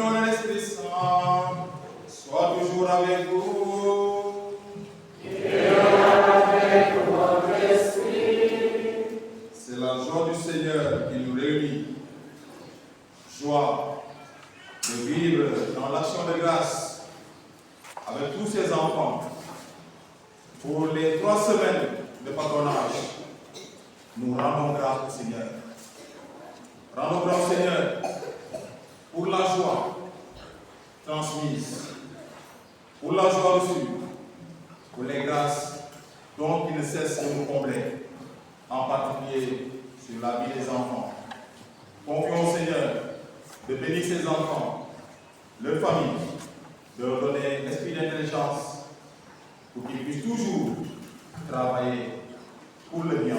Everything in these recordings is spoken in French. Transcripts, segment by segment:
communion de l'Esprit Saint soit toujours avec vous. Et avec votre esprit. C'est la joie du Seigneur qui nous réunit. Joie de vivre dans l'action de grâce avec tous ces enfants pour les 3 semaines de patronage. Nous rendons grâce au Seigneur. Rendons grâce au Seigneur pour la joie transmise, pour la joie reçue, pour les grâces dont il ne cesse de nous combler, en particulier sur la vie des enfants. Confions au Seigneur de bénir ses enfants, leur famille, de leur donner l'esprit d'intelligence pour qu'ils puissent toujours travailler pour le bien,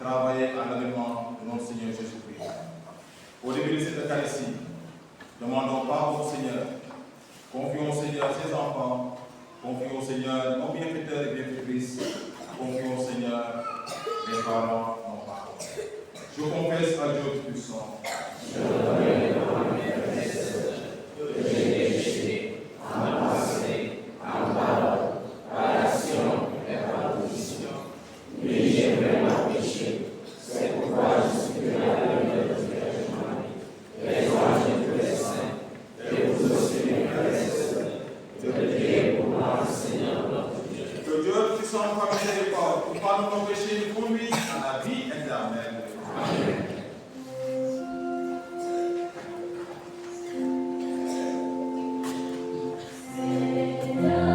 travailler à l'avènement de notre Seigneur Jésus-Christ. Au début de cette Eucharistie, demandons pardon au Seigneur, confions au Seigneur ses enfants, confions au Seigneur nos bienfaiteurs et bienfaitrices, confions au Seigneur les parents, nos parents. Je confesse à Dieu Tout-Puissant. Je reconnais devant mes frères que j'ai péché en pensée, en parole, par action et par omission. Oui, j'ai vraiment péché. C'est pourquoi je supplie la lumière de Vierge Marie, les anges et tous les saints, et vous aussi mes frères et sœurs, de prier pour moi, Seigneur notre Dieu. Que Dieu Tout-Puissant nous fasse miséricorde pour pardonner nos péchés et nous conduise à la vie éternelle. Amen. Seigneur,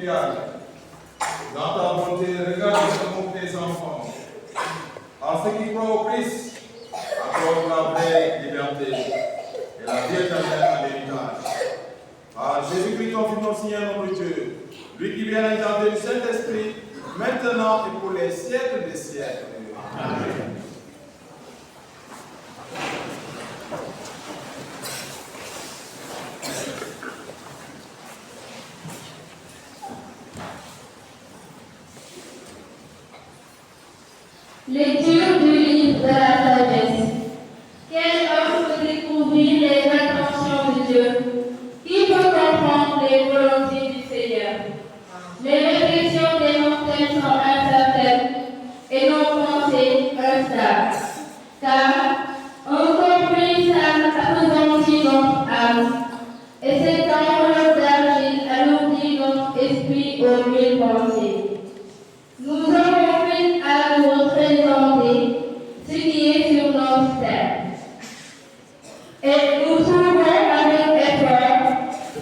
familiale. Dans ta bonté, regarde tes enfants. En ce qui croit au Christ, accorde la vraie liberté et la vie éternelle à l'héritage. Par Jésus-Christ, confirme aussi notre Dieu, lui qui vient incarner du Saint-Esprit, maintenant et pour les siècles des siècles. Amen. Lecture du livre de la sagesse. Quel homme peut découvrir les intentions de Dieu? Qui peut comprendre les volontés du Seigneur? Les réflexions des mortels sont incertaines et nos pensées instables. Car un compris s'appesantit notre âme, et cette enveloppe d'argile alourdit notre esprit aux mille pensées. Nous avons fait à nous représenter ce qui est sur notre terre. Et nous trouvons avec effort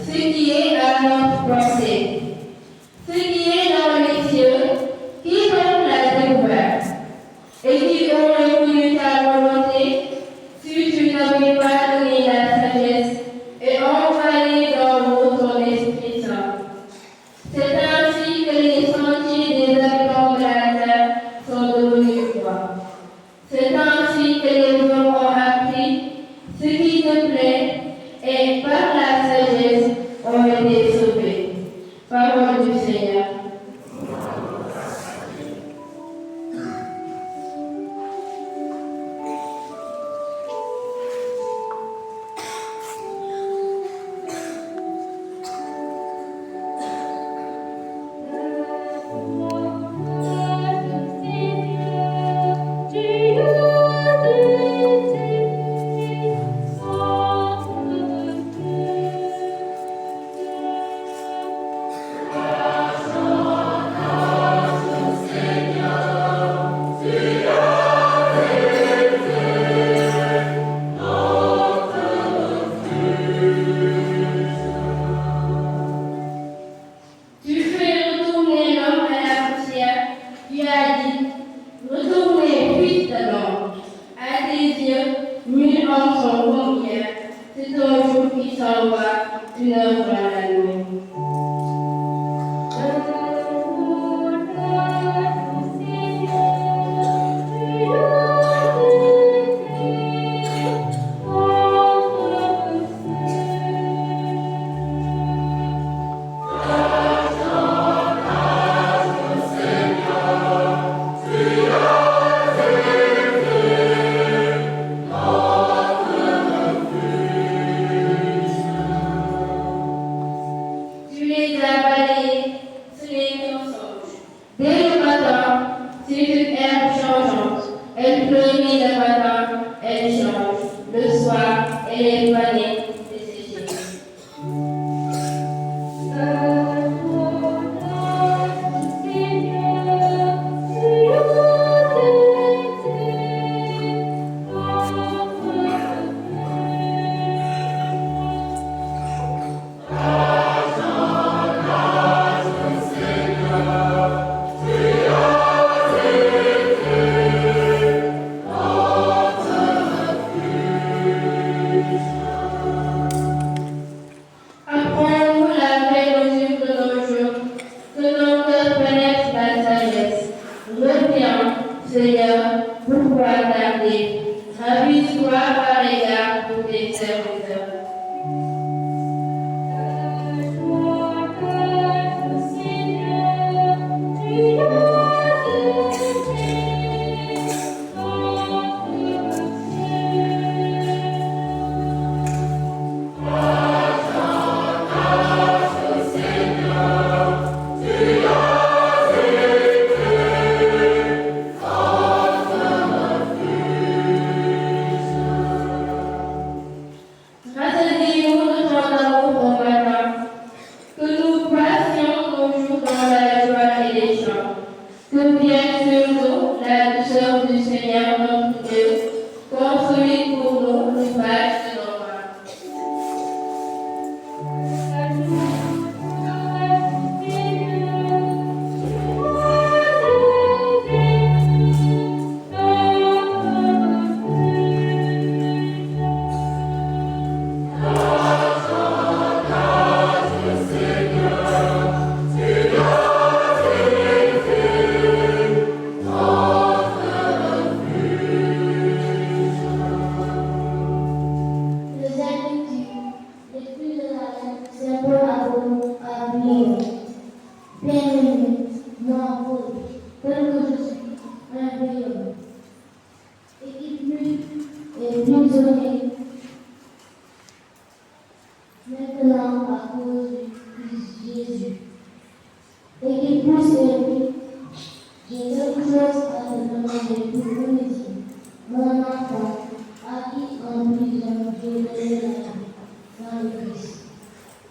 ce qui est à notre pensée. Ce qui est dans les cieux, qui donc l'a découvert, et qui aurait voulu ta volonté si tu n'avais pas donné la sagesse et envoyé dans vous ton Esprit Saint. C'est ainsi que les sentiers des habitants de la terre sont devenus droits. C'est ainsi que les hommes ont appris ce qui te plaît et par la sagesse ont été sauvés. Parole du Seigneur. Tu fais retourner l'homme à la poussière. Tu as dit, retournez, fils de l'homme. À tes yeux, nul homme sont comme hier. C'est un jour qui s'en va, une heure dans la nuit. Tu les as balayés, ce n'est qu'un songe. Dès le matin, c'est une herbe changeante. Elle fleurit le matin, elle change. Le soir, elle est fanée, desséchée. Apprends-nous la vraie mesure de nos jours, que nos cœurs pénètrent la sagesse. Reviens, Seigneur, pourquoi tarder? Ravise-toi par égard pour tes serviteurs. Rassasiez-nous de ton amour au matin, que nous passions nos jours dans la joie et les chants, que vienne sur nous la douceur du Seigneur notre Dieu, construit pour nous l'ouvrage de nos mains. Bien-aimé, non, pauvre, tel que je suis, merveilleux. Et qui plus est prisonnier, maintenant à cause du Christ Jésus. Et qui plus est lui, j'ai quelque chose à te demander pour l'unité. Mon enfant, à qui en prison j'ai donné la vie dans le Christ.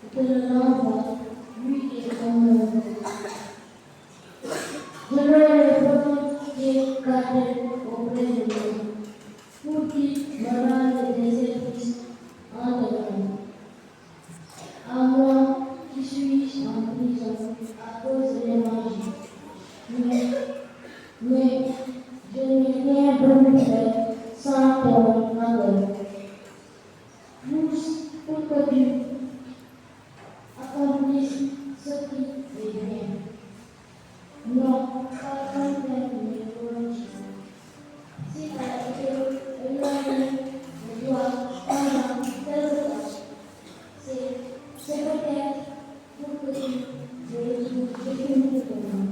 Et que le l'envoie, lui qui est comme mon Dieu. Je veux le volontiers garder auprès de moi, pour qu'il me rende des services en dehors. À moi qui suis en prison à cause de l'évangile. Mais je n'ai rien voulu faire sans ton accord. Pour que tu accomplisses ce qui est bien. Non, pas comme mes volontés. Si tu as été éloigné de toi pendant quelque temps, c'est peut-être pour que tu me retrouves définitivement.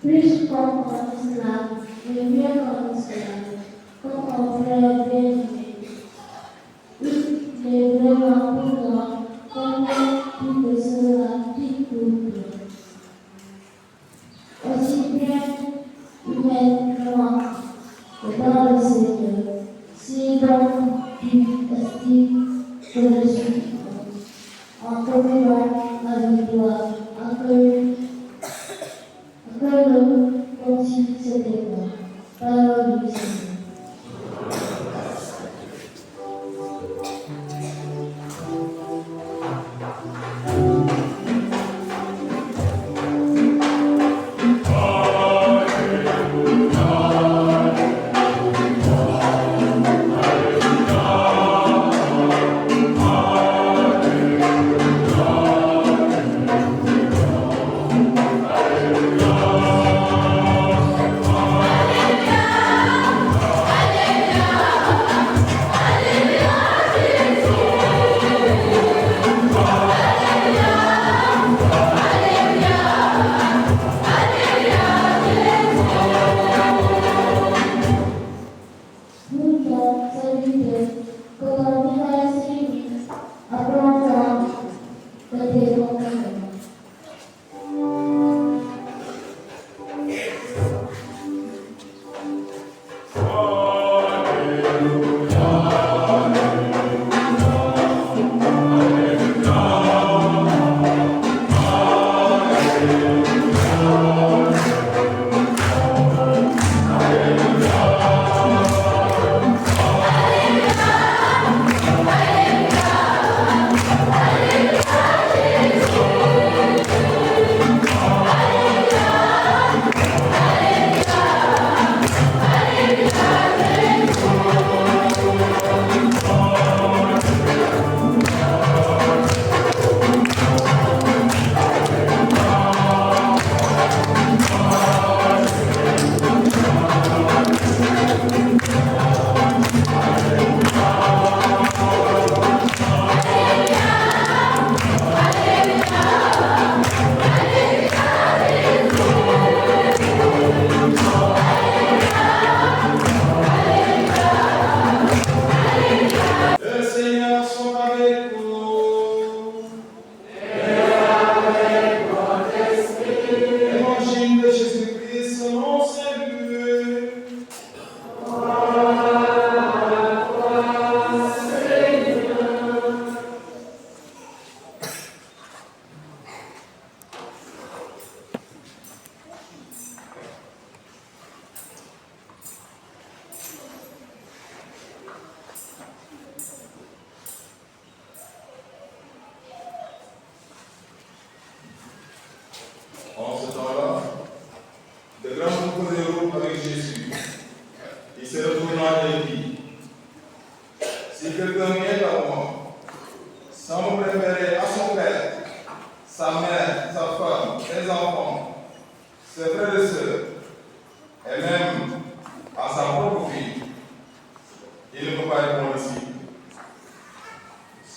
Plus comme un esclave, mais mieux qu'un esclave, comme un frère bien-aimé. Il est vraiment pour moi, combien il me sera dit pour toi. Aussi bien humainement que dans le Seigneur, si donc tu estimes que je suis en communion avec toi, accueille-le comme si c'était moi. Parole du Seigneur.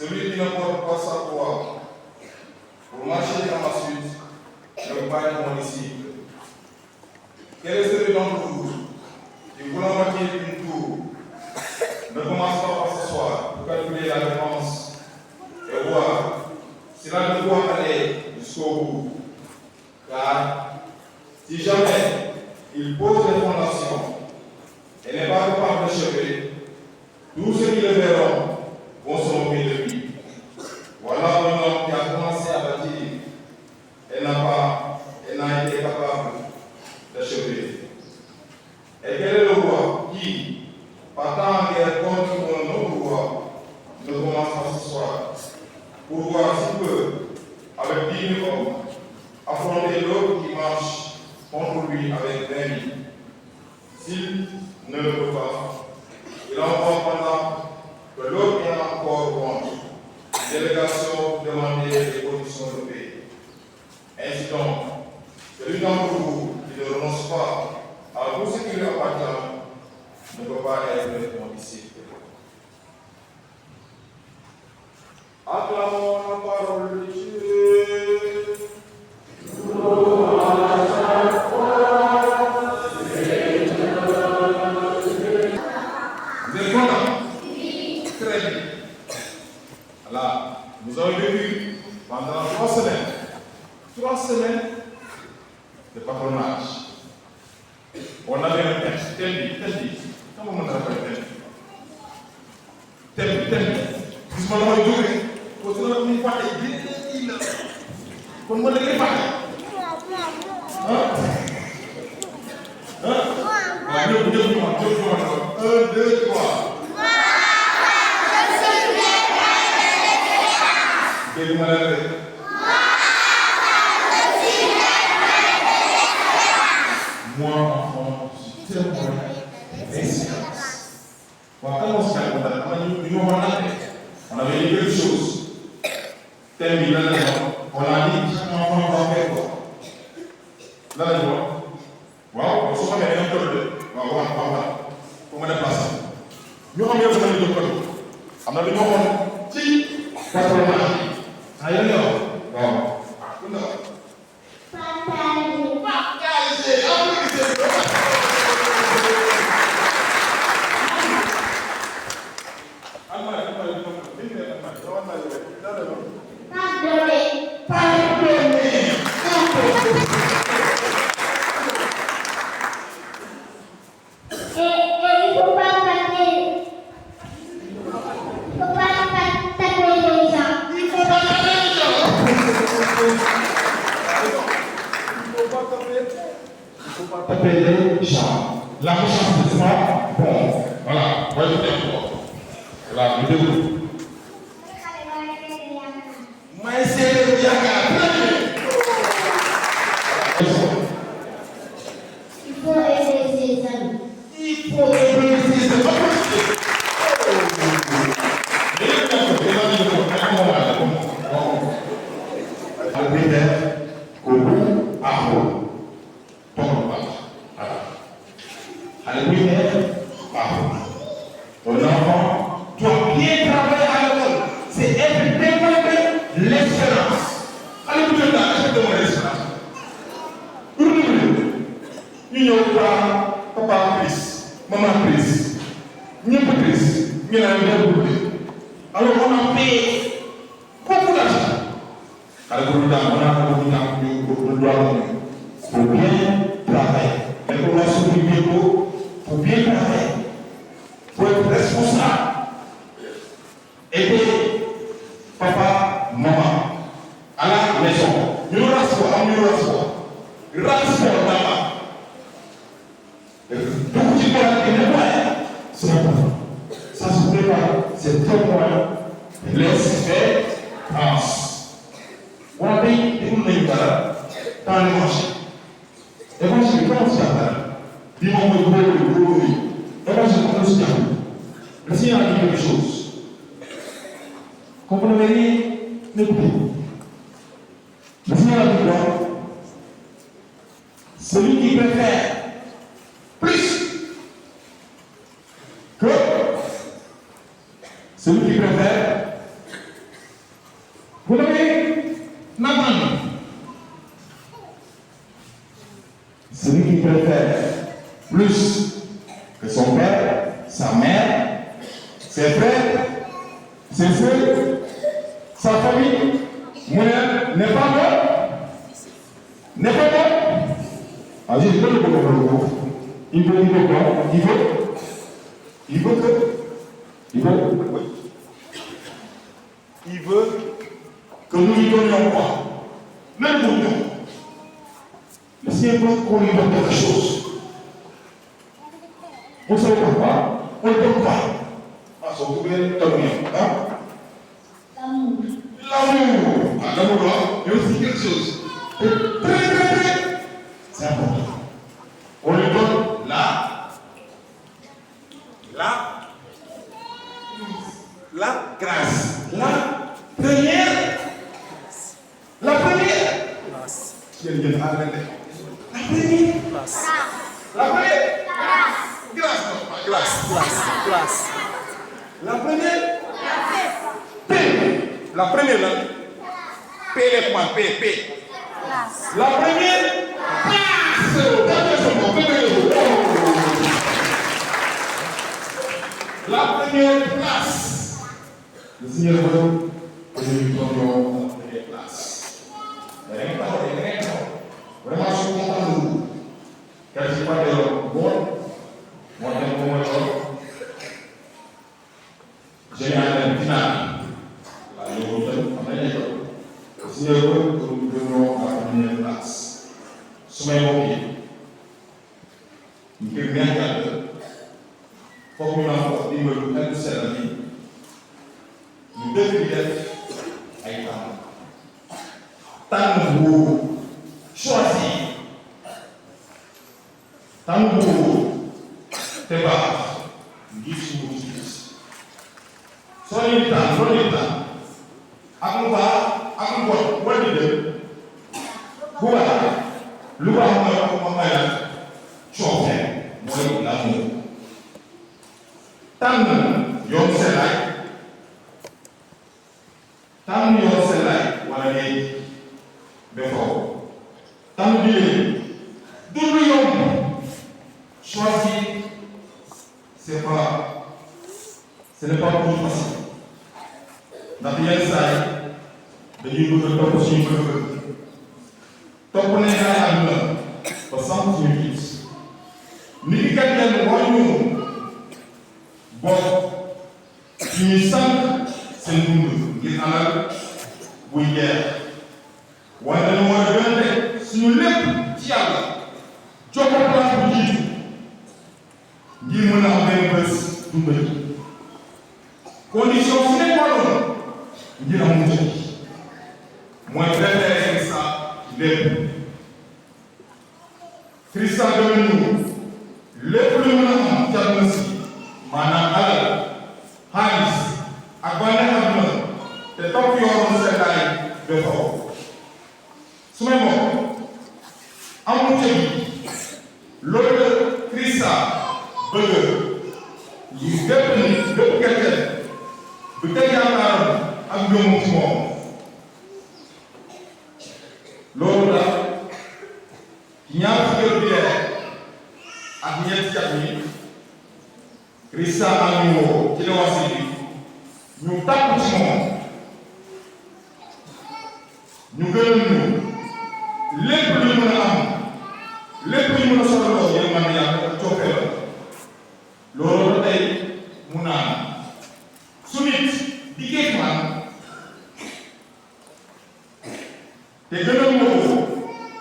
Celui qui ne porte pas sa croix pour marcher dans ma suite ne peut pas être mon disciple. Quel est celui d'entre vous qui, voulant bâtir une tour, ne commence pas par s'asseoir pour calculer la dépense et voir s'il a de quoi aller jusqu'au bout? Car si jamais il pose les fondations et n'est pas capable d'achever, tous ceux qui le verront vont se moquer de lui. Voilà un homme qui a commencé à bâtir et n'a été capable d'achever. Et quel est le roi qui, partant en guerre contre un autre roi, ne commence pas ce soir pour voir s'il peut, avec 10 000 hommes, affronter l'autre qui marche contre lui avec 20 000. S'il ne le peut pas, il envoie pendant que l'autre est encore contre une délégation pour demander des conditions de paix. Ainsi donc, celui d'entre vous qui ne renonce pas à tout ce qui lui appartient ne peut pas être mon disciple. Acclamons la parole de Dieu. Vous êtes contents? Oui. Très bien. Voilà, nous avons vécu pendant 3 semaines. 3 semaines de patronage. On avait un thème. Comment on appelle thème? Gis-moi la mooy jóge parce que nag muy fàtte yi la kon mën na ngay fàtte waaw ñëpp ñu ma 1, 2, 3 dégg ma la rek moi enfant je suis tellement d'insistance waaw kan moo si jàng dara xam nga ñu waxoon nag on avait dit quelque chose. Thème bi lan la on a dit chaque enfant doit faire quoi? Lan la ñu wax waaw soo xamee dañoo toll de waaw pour ma déplacer ñu xam yow sama ñu ko am na lu ñu waxoon ci patronage ay la ñu waaw la méchance de ça, bon, voilà, moi je t'aime. Voilà, je déroule. Mais c'est le diable. Il faut aider ses amis. Il faut aider ses amis. Ton enfant doit bien travailler à l'école. C'est être développé l'excellence. Allez, vous êtes là, je demande l'excellence. Nous n'avons pas papa prise, maman prise, nous prise, nous n'avons pas. Alors on a payé beaucoup d'argent. Alors on doit pour bien travailler. Mais pour la soutenir, pour bien travailler. Pour être responsable. Aider papa, maman à la maison. Nous rassurons. Là-bas. Donc tu peux aller c'est important. Ça se prépare. C'est très important. Laisse faire. France. On a dit que nous n'avons pas dans les marchés. Et moi, je ne sais pas si ça va. Et moi, je commence à le Seigneur a dit quelque chose. Quand vous l'avez dit, n'écoutez. Le Seigneur a dit quoi? Celui qui préfère plus que celui qui préfère Vous devez m'entendre. Celui qui préfère plus que son père, sa mère, ses frères, ses soeurs, sa famille, n'est pas mort. N'est pas mort. Ah, j'ai pas le bon. Il veut quoi? Il veut que nous lui donnions quoi? Le bouton. Le Seigneur veut qu'on lui donne quelque chose. On ne sait pas. On ne donne pas. Ah, ça vous pouvez dormir. Hein? L'amour. L'amour. Ah, l'amour là, il y a aussi quelque chose. Très. C'est important. On lui donne la grâce. La première. La première. La première. Grâce. La première. P. La première là. P les points. P. La première. La première place. Le Seigneur veut que nous lui donnions la première place. Vraiment, je suis content de vous. Car je ne suis pas de bon. Moi, je ne suis pas j'ai un final. Le Seigneur veut que nous lui donnions la première place. Soumets-moi. Nous devons bien garder. Faut que nous n'en dimbali ak sell bi ñu dëkk bi def ay tànn bu choisir tànn bu te baax ngir suñu gis soo leen tànn loo leen tànn ak lu baax ak lu bon wala di dem bu baax lu baax mooy may la coofee mooy l'amour tànn yoon sellaay wala léegi ba foofu tànn bi léegi du lu yomb choisir ce n'est pas toujours facile ndax yenn saa yi dañuy bëgg a topp suñu bëgg topp nañ ay àdduna ba sànq suñu gis nit ki kat yenn war ñu bokk ñuy sànq seen dund ngir alal buy jeex waaye dañu war a gën a teg suñu lépp ci yàlla jox ko place bu jiitu ngir mën a am benn bés dundal condition su nekk wàlloon ngir am mucc mooy préféré Christa lépp Christa doon ñu lépp lu mën a am ci àdduna si maanaam alal xaalis ak bànneex àdduna te topp yoonu seddaay ba foofu su may moom amul ca gi loolu la Christa bëgg yi bépp nit bépp gerte bu teg yaakaaram ak ngëmu ci moom loolu la ñaar fukki bi ak ñetti cat yi Christa am ñu woo ci lewasi bi ñu tàpp ci moom ñu gënal ñu lépp lu mën a am lépp lu mën a soxla yéen man yàlla ak coppee la loolu la tey mu naan su nit di géej man te gënal ma ko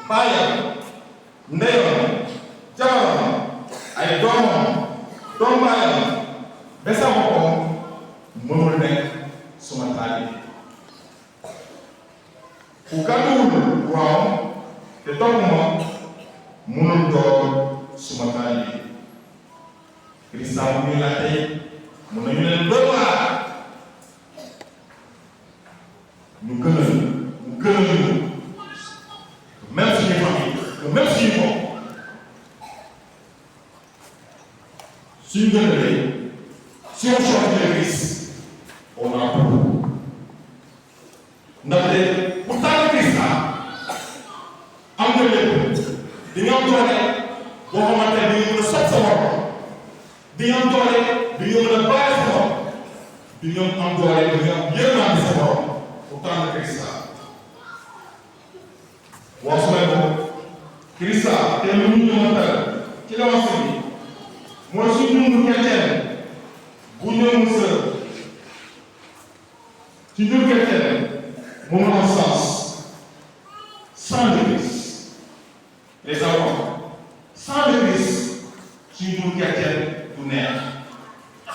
bàyyam ndeyam jabaram ay doom baayam ba sa boppam mënul nekk suma taalibe ku gàdduwul waaw te topp ma mënul doon suma taalibe Christa mu la tey mën nañu leen doy waar ñu gënal ñu même suñu famille même suñu bopp suñu gënalee si on choisit le Christ on a beaucoup ndax ñu am doole du ñu mën a bàyyi sa borom du ñu am doole du ñu am yërmande sa borom pourtant le Christ wax su ko Christ te lu ñu mën a ci la wax bi mooy suñu ñu chrétien bu ñëw sa ci ñu chrétien moom la sens sans le Christ les enfants sans le Christ suñu ñu chrétien du neex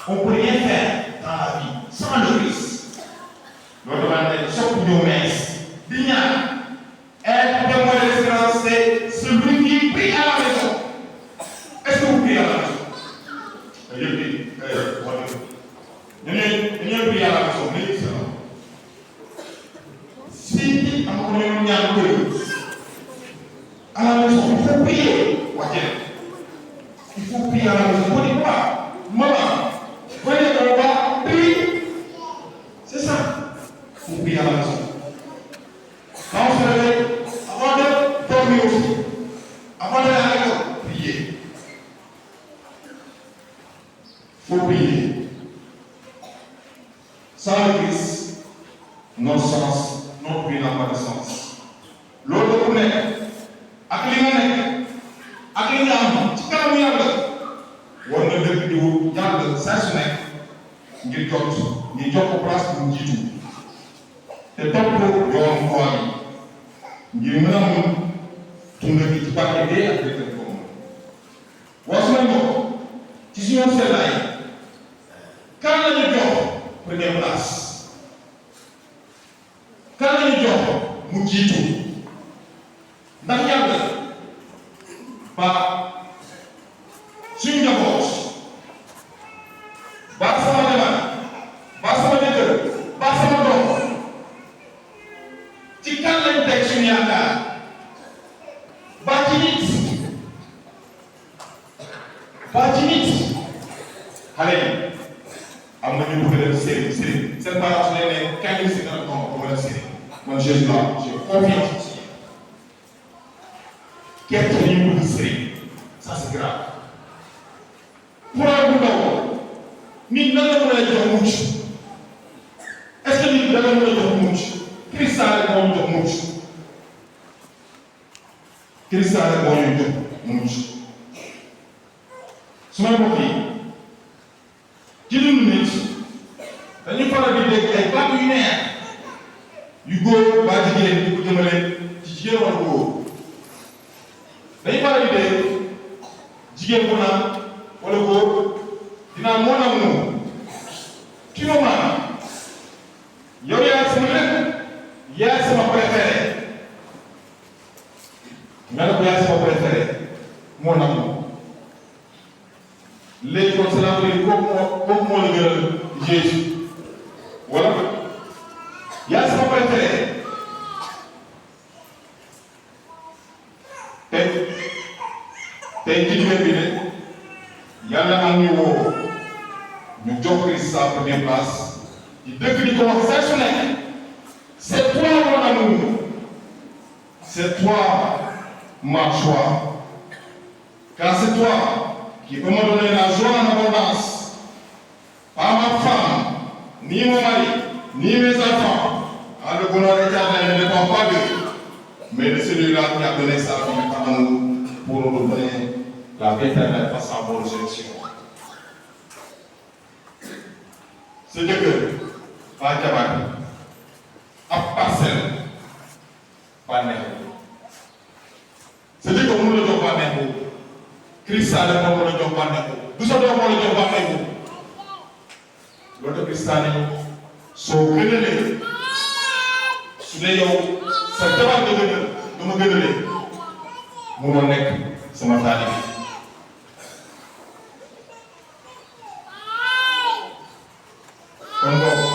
on peut rien faire dans la vie sans le Christ loolu dafa nekk sopp ñëw mees di ñaan être témoin de l'espérance c'est celui qui prie à la maison. Est-ce que vous priez à la maison? Nous prions à la maison, mais c'est ça. Si on a à la maison, il faut prier. Il faut prier à la maison. Vous dites pas, maman, venez on va prier. C'est ça. Il faut prier à la maison. Quand on se réveille, avant de dormir aussi, avant d'aller à l'école, prier. Il faut prier. Sans le Christ, notre sens, notre prière n'a pas de sens. L'autre ku nekk ak li nga nekk ak li nga am ci kanamu Yàlla war nga dëkk di wut Yàlla saa su nekk ngir jot ko place bu jiitu te topp yoon koor yi ngir mën a mun dund gi ci barke dee ak dëkk ko wax nañ ko ci suñu seddaay kan lañu jox première place kan lañu jox mu jiitu ndax Yàlla ba suñu njaboot ba sama jabar ba sama jëkkër ba sama doom ci kan lañ teg suñu yaakaar ba ci nit xale yi am na ñu bëgg a def sëriñ seen parents ne ne kañ si dara non ko mën a sëriñ man Jésus là j'ai confiance ci képp ñu bëgg sëriñ ça c'est grave pour bu ndaw nit nan la mën a jox mucc est-ce que nit dana mën a jox mucc Christ rek moo ñu jox mucc Christ rek moo ñu jox mucc su ma mbokk yi ci dundu nit dañu faral di dégg ay baat yu neex yu góor ba jigéen di ko jëmale ci jigéen wala góor dañu faral di dégg jigéen bu naan wala góor dinaa mon amour tu me manques yow yaay sama lépp yaay sama préféré nga ne ko yaay sama préféré mon amour léegi kon cela veut dire kooku moo la gënal Jésus wala yaa sama préféré tey ci diggante bi ne Yàlla am ñu woo ñu jox Christ sa première place di dëkk di ko wax saa su nekk c'est toi mon amour c'est toi ma joie car c'est toi qui peut me donner la joie en abondance. Pas ma femme, ni mon mari, ni mes enfants. Ah, le bonheur éternel ne dépend pas d'eux, mais de celui-là qui a donné sa vie à nous pour nous donner la vie éternelle face à vos résurrection. C'est que, pas Jabal, à parcelle, pas néo. C'est que nous ne devons pas néo. Christ a le moo la jox bànneexu du sa doom moo la jox bànneexu loolu Christiane soo gënalee su dee yow sa jabar nga gënal nga ma gënalee munoo nekk sama taalibe kon boobu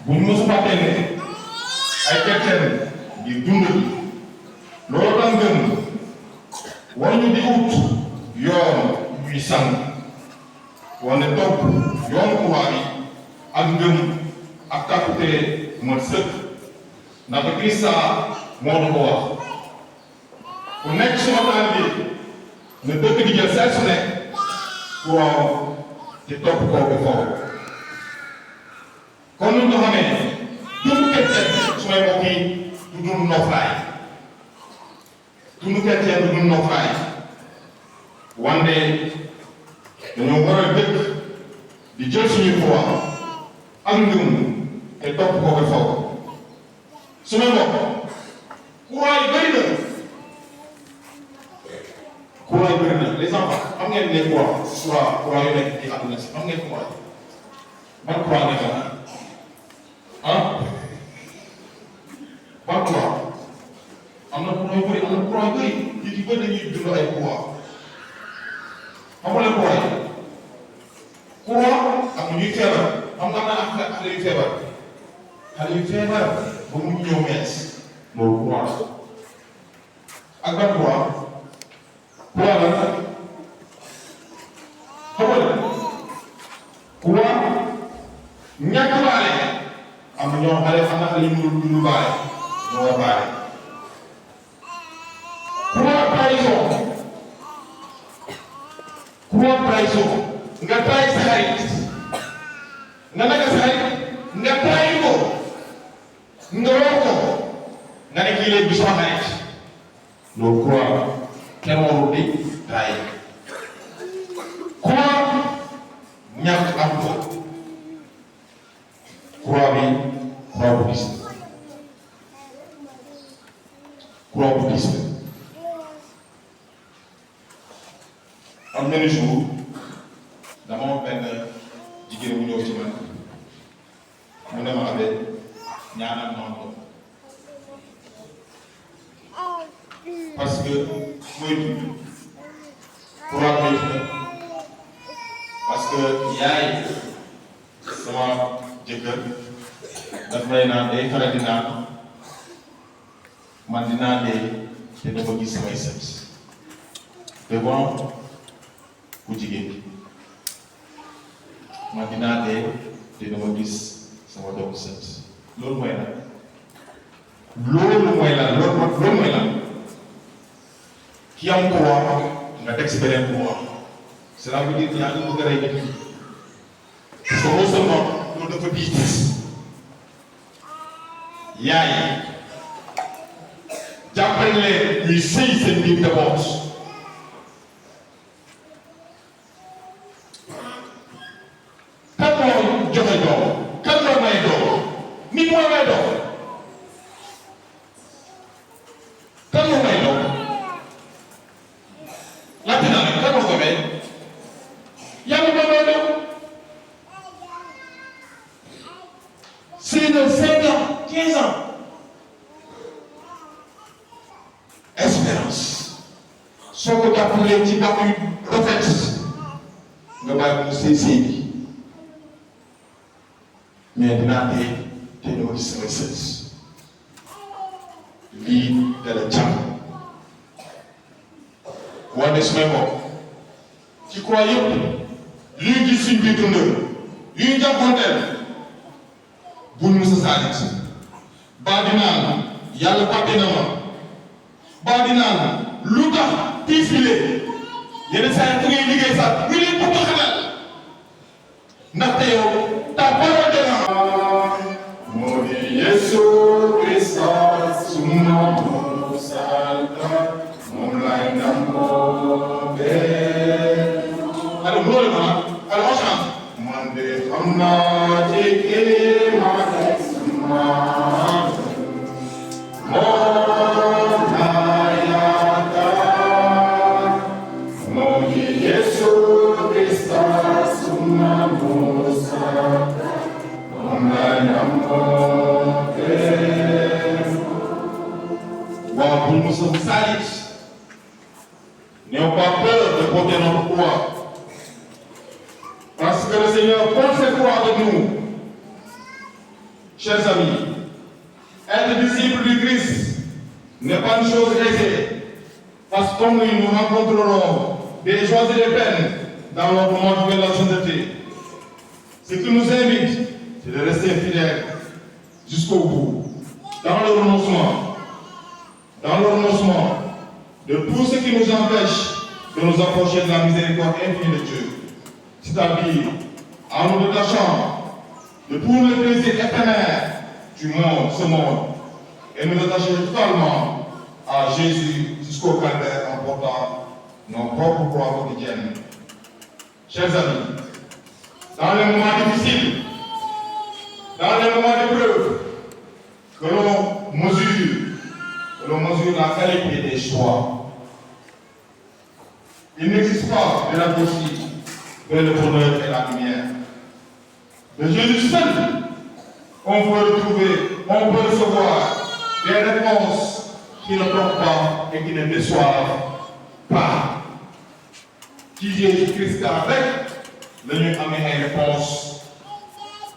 bu ñu mos a fàttee ne ay chrétien di dund loolu daan gën war ñu di ut yoon yuy sang wane topp yoon kuwaar yi ak ngëm ak takkute mat sëkk ndax Krista moo du ko wax ku nekk suma taal bi ne dëkk di jël saa su nekk pour te topp kooku foofu kon nu nga xamee dund chrétien su may mbokk yi du dund noflaay dund chrétien du dund noflaay wante dañoo war a dëkk di jël suñuy foi ak ngëm te topp kooku foofu su may mbokk courant yi bëri na courant yi bëri na les enfants xam ngeen ne courant yu nekk ci àdduna si xam ngeen courant ban courant nekk la ah ban courant am na courant yu bëri am na courant yu bëri nit yu bëri dañuy dund ay courant xam nga leen courant yi courant am na ñuy feebar xam nga am na xale yu feebar ba mu ñëw mees loolu courant ak ban courant courant la xam nga courant ñàkk baale am na ñoo xale am na xale yu mënul dund baale ñoo war baale courant trahison nga trahi sa xarit nga naka sa xarit nga trahi ko nga war ko nga ne kii léegi du sama xarit loolu courant kenn warul di trahi courant ñàkk am ko courant bi courant bu gis courant bu gis am benn jour dama am benn jigéen bu ñëw ci man mu ne ma abe ñaanal noonu ko parce que mooy dund courant mooy dund parce que yaay sama jëkkër daf may naan day faral di naan man dinaa dee te dama gis samay sët devant ku jigéen man dinaa dee te dama gis sama doomu sët loolu mooy lan loolu mooy lan ki am pouvoir nga teg si beneen pouvoir cela veut dire yaa ngi bëgg a rey nit ñi parce que non seulement loolu dafa diis yaay jàppale leen ñuy sëy seen biir njaboot kan moo joxe doom kan moo may doom nit moo may doom kan moo may doom laajte naa ne kan moo ko may yàlla moo may doom c'est de 5 ans 15 ans espérance soo ko jàppalee ci ndaw yu rafet nga bàyyi mu sëy sëy bi mais dinaa dee te doo gis samay sët lii dala jàmm wante su may mbokk ci croix yëpp li ñu gis suñ biir dund li ñu jàppanteel bul mu sa saalit baa di naan yàlla fàtte na ma baa di naan lu tax tiifile yenn saa yi fu ngay liggéey sax ñu leen bëgg a xelal ndaxte yow ta parole de la moo di Yesu Kristo suma musalka moom lay namoo bee alors loolu ma alors on chante man de xam naa ci kii ma teg suma nous sommes salis. N'ayons pas peur de porter notre croix. Parce que le Seigneur porte cette croix avec nous. Chers amis, être disciple du Christ n'est pas une chose aisée. Parce que comme nous rencontrerons des joies et des peines dans notre monde de la sainteté. Ce qui nous invite, c'est de rester fidèles jusqu'au bout, dans le renoncement de tout ce qui nous empêche de nous approcher de la miséricorde infinie de Dieu. c'est-à-dire à nous de la chambre, de tout le plaisir éphémère du monde, ce monde, et nous attacher totalement à Jésus jusqu'au calvaire en portant nos propres croix quotidiennes. Chers amis, dans les moments difficiles, dans les moments d'épreuve, que l'on mesure la qualité des choix. Il n'existe pas de la gauchie vers le bonheur et la lumière. De Jésus seul, on peut recevoir des réponses qui ne trompent pas et qui ne déçoivent pas. Qui Jésus-Christ avec le nous amène des réponses,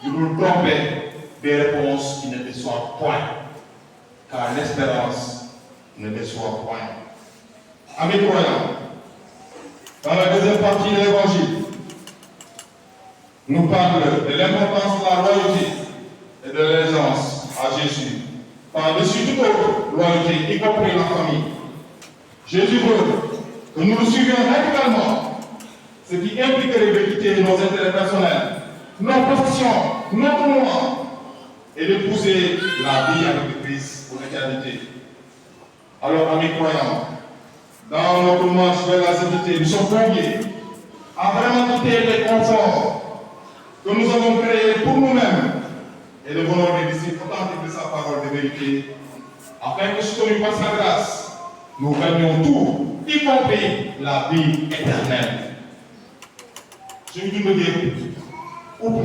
il nous tromper des réponses qui ne déçoivent point, car l'espérance ne déçoit point. Amis croyants, dans la deuxième partie de l'évangile, nous parle de l'importance de la loyauté et de l'allégeance à Jésus, par-dessus toute autre loyauté, y compris la famille. Jésus veut que nous le suivions radicalement, ce qui impliquerait de quitter nos intérêts personnels, nos possessions, notre moi, et d'épouser la vie avec le Christ pour l'éternité. Alors, amis croyants, dans notre marche vers la sainteté, nous sommes conviés à vraiment quitter les conforts que nous avons créés pour nous-mêmes et devenons des disciples authentiques de sa parole de vérité, afin que, soutenus par sa grâce, nous gagnions tout, y compris la vie éternelle. Je vous dis, où pour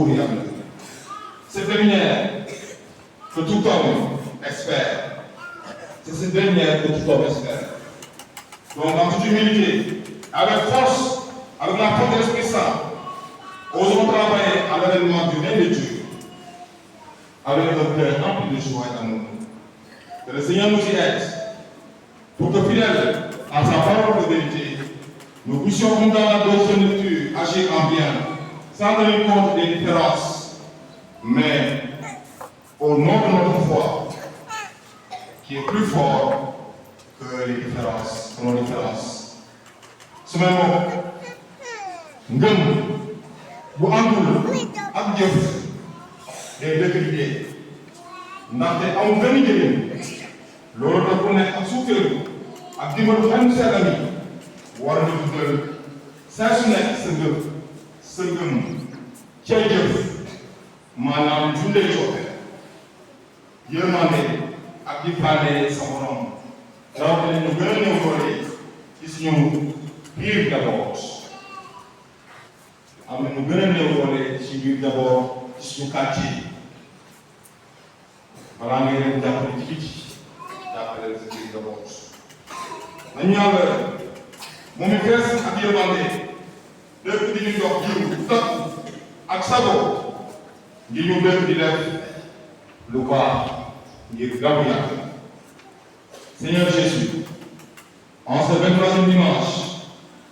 nous cette dernière que tout homme espère. C'est cette dernière que tout homme espère. Donc, en toute humilité, avec force, avec la force de l'Esprit Saint, osons travailler à l'avènement du règne de Dieu, avec un cœur rempli de joie et d'amour. Que le Seigneur nous y aide, pour que, fidèles à sa parole de vérité, nous puissions, comme dans la deuxième lecture, agir en bien, sans tenir compte des différences, mais au nom de notre foi, qui est plus fort que les différences, que nos différences. Ce même mot, ngëm bu àndul ak jëf day dëkkalité ndaxte amul benn njëriñ loolu da ku nekk ak suuteelu ak dimbalu xel sell mi war na dugal saa su nekk sa ngëm cay jëf maanaam dundee coote yërmande ak di fànne sa borom rawatina ñu gën a néew doole ci suñu biir njaboot am na ñu gën a néew doole ci biir njaboot ci suñu quartier balaa ngay dem jàppale ci biti jàppale sa biir njaboot nañu yàlla moom it fees ak yërmande dëkk di ñu jox jiw takk ak sago ngir ñu dëkk di def lu baax ngir gàmmu Yàlla. Seigneur Jésus, en ce 23e dimanche,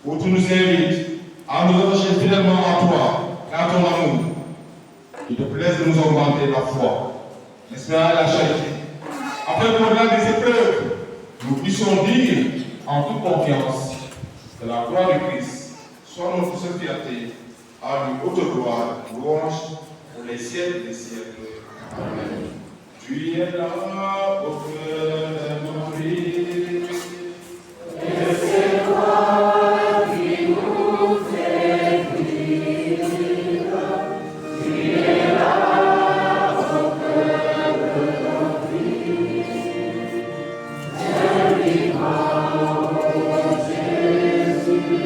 où tu nous invites à nous attacher fidèlement à toi et à ton amour, qu'il te plaise de nous augmenter la foi, l'espérance et la charité, afin qu'au-delà des épreuves, nous puissions dire en toute confiance que la gloire du Christ soit notre seule fierté, à lui haute gloire, louange pour les siècles des siècles. Amen. Tu es là au cœur de nos vies. Et c'est toi qui nous écris. Tu es là au cœur de nos vies. Servira au Jésus-Christ.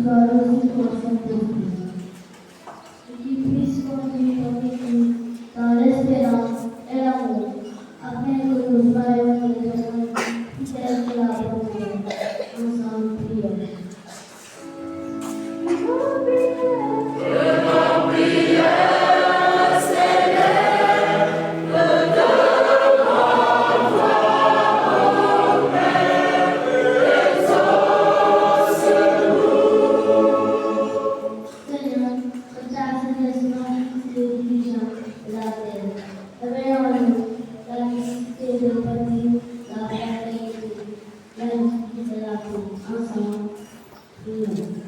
sois aussi pour cette église. Et qu'il puisse conduire ton église dans l'espérance et l'amour, afin que nous soyons les témoins fidèles de la bonté. Nous en prions. Amen.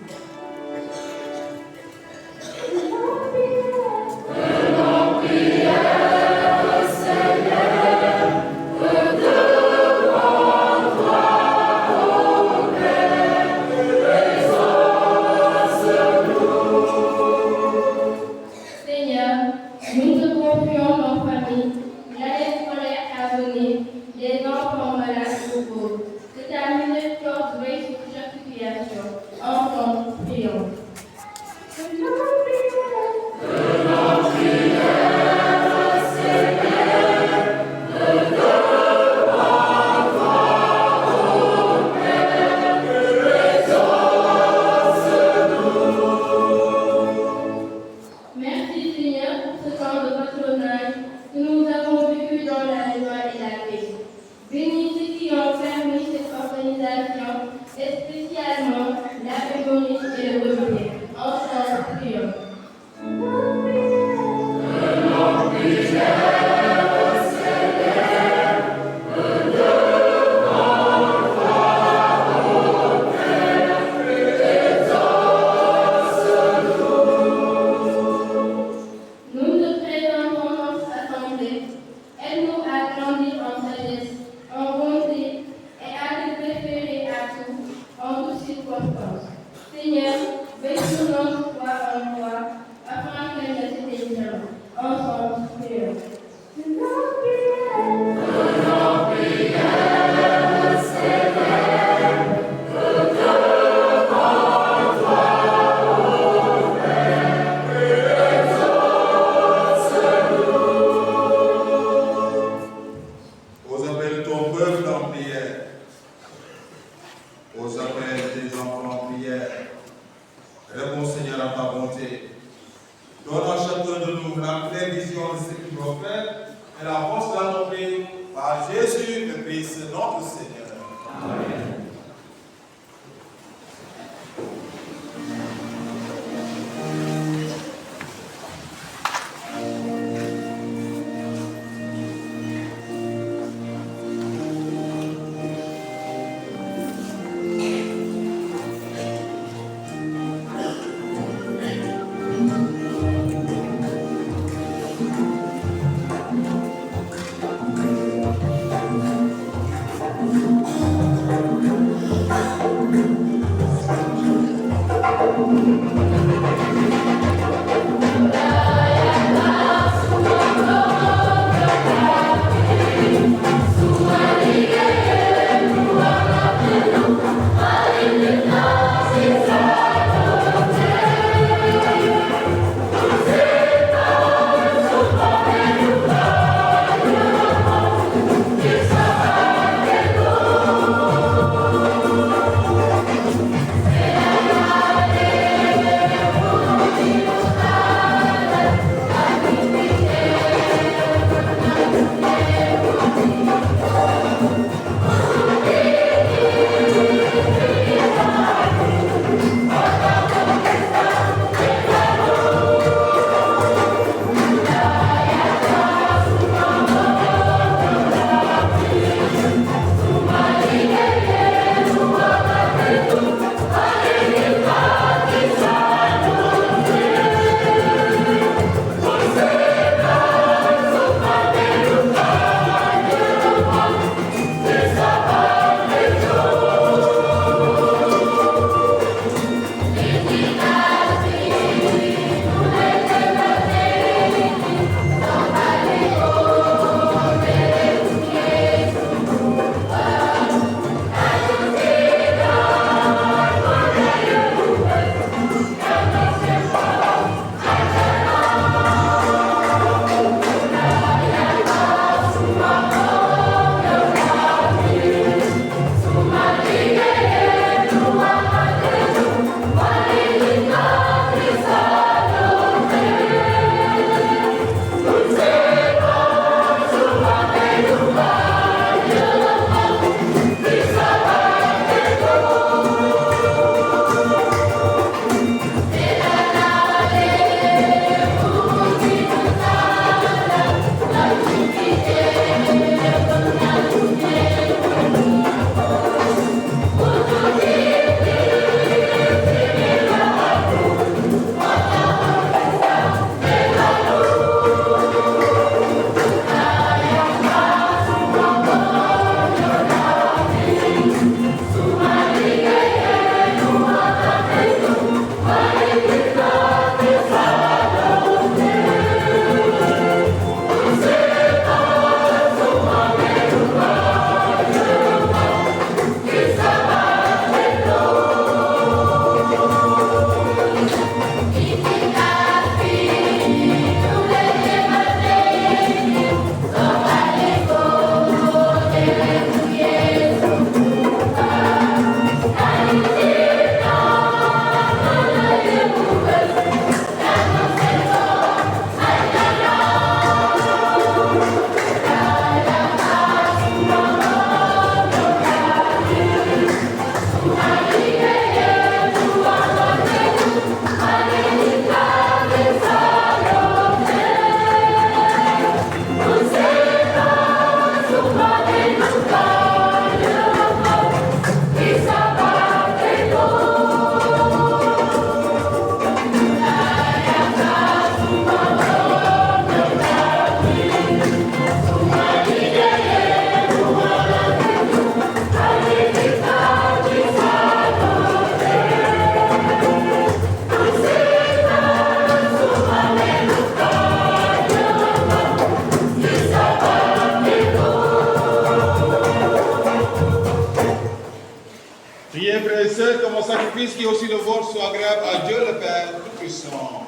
agréable à Dieu le Père Tout-Puissant.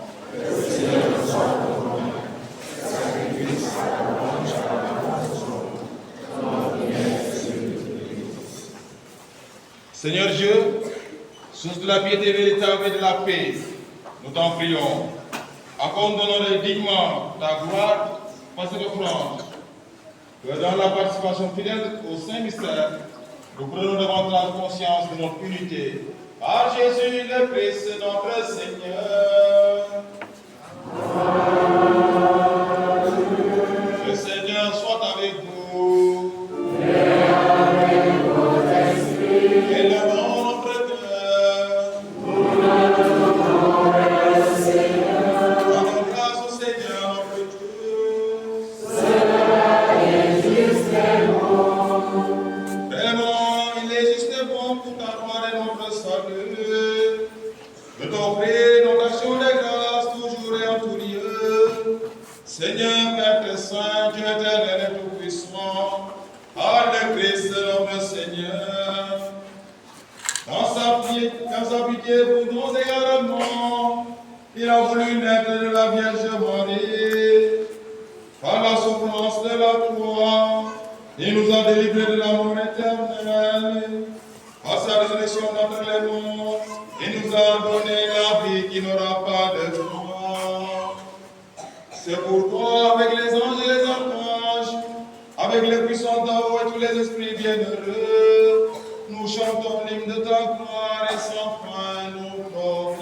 Seigneur Dieu, source de la piété véritable et de la paix, nous t'en prions. Accorde d'honorer dignement ta gloire par cette offrande. Que dans la participation fidèle au Saint-Mystère, nous prenons davantage conscience de notre unité. Par Jésus le Christ, notre Seigneur. Le Seigneur soit avec vous. Et avec votre esprit. Élevons notre cœur. Nous l'adorons le Seigneur. Rendons grâce au Seigneur notre Dieu. Cela est juste et bon. Vraiment, il est juste et bon pour ta gloire et notre salut. De t'offrir nos actions de grâce toujours et en tout lieu. Seigneur, Père très saint, Dieu éternel et tout-puissant, par le Christ notre Seigneur, dans sa pitié pour nos égarements, il a voulu naître de la Vierge Marie. Par la souffrance de la croix, il nous a délivrés de la mort éternelle. Par sa résurrection d'entre les morts, il nous a donné la vie qui n'aura pas de fin. C'est pourquoi, avec les anges et les archanges, avec les puissants d'en haut et tous les esprits bienheureux, nous chantons l'hymne de ta gloire et sans fin nous proclamons.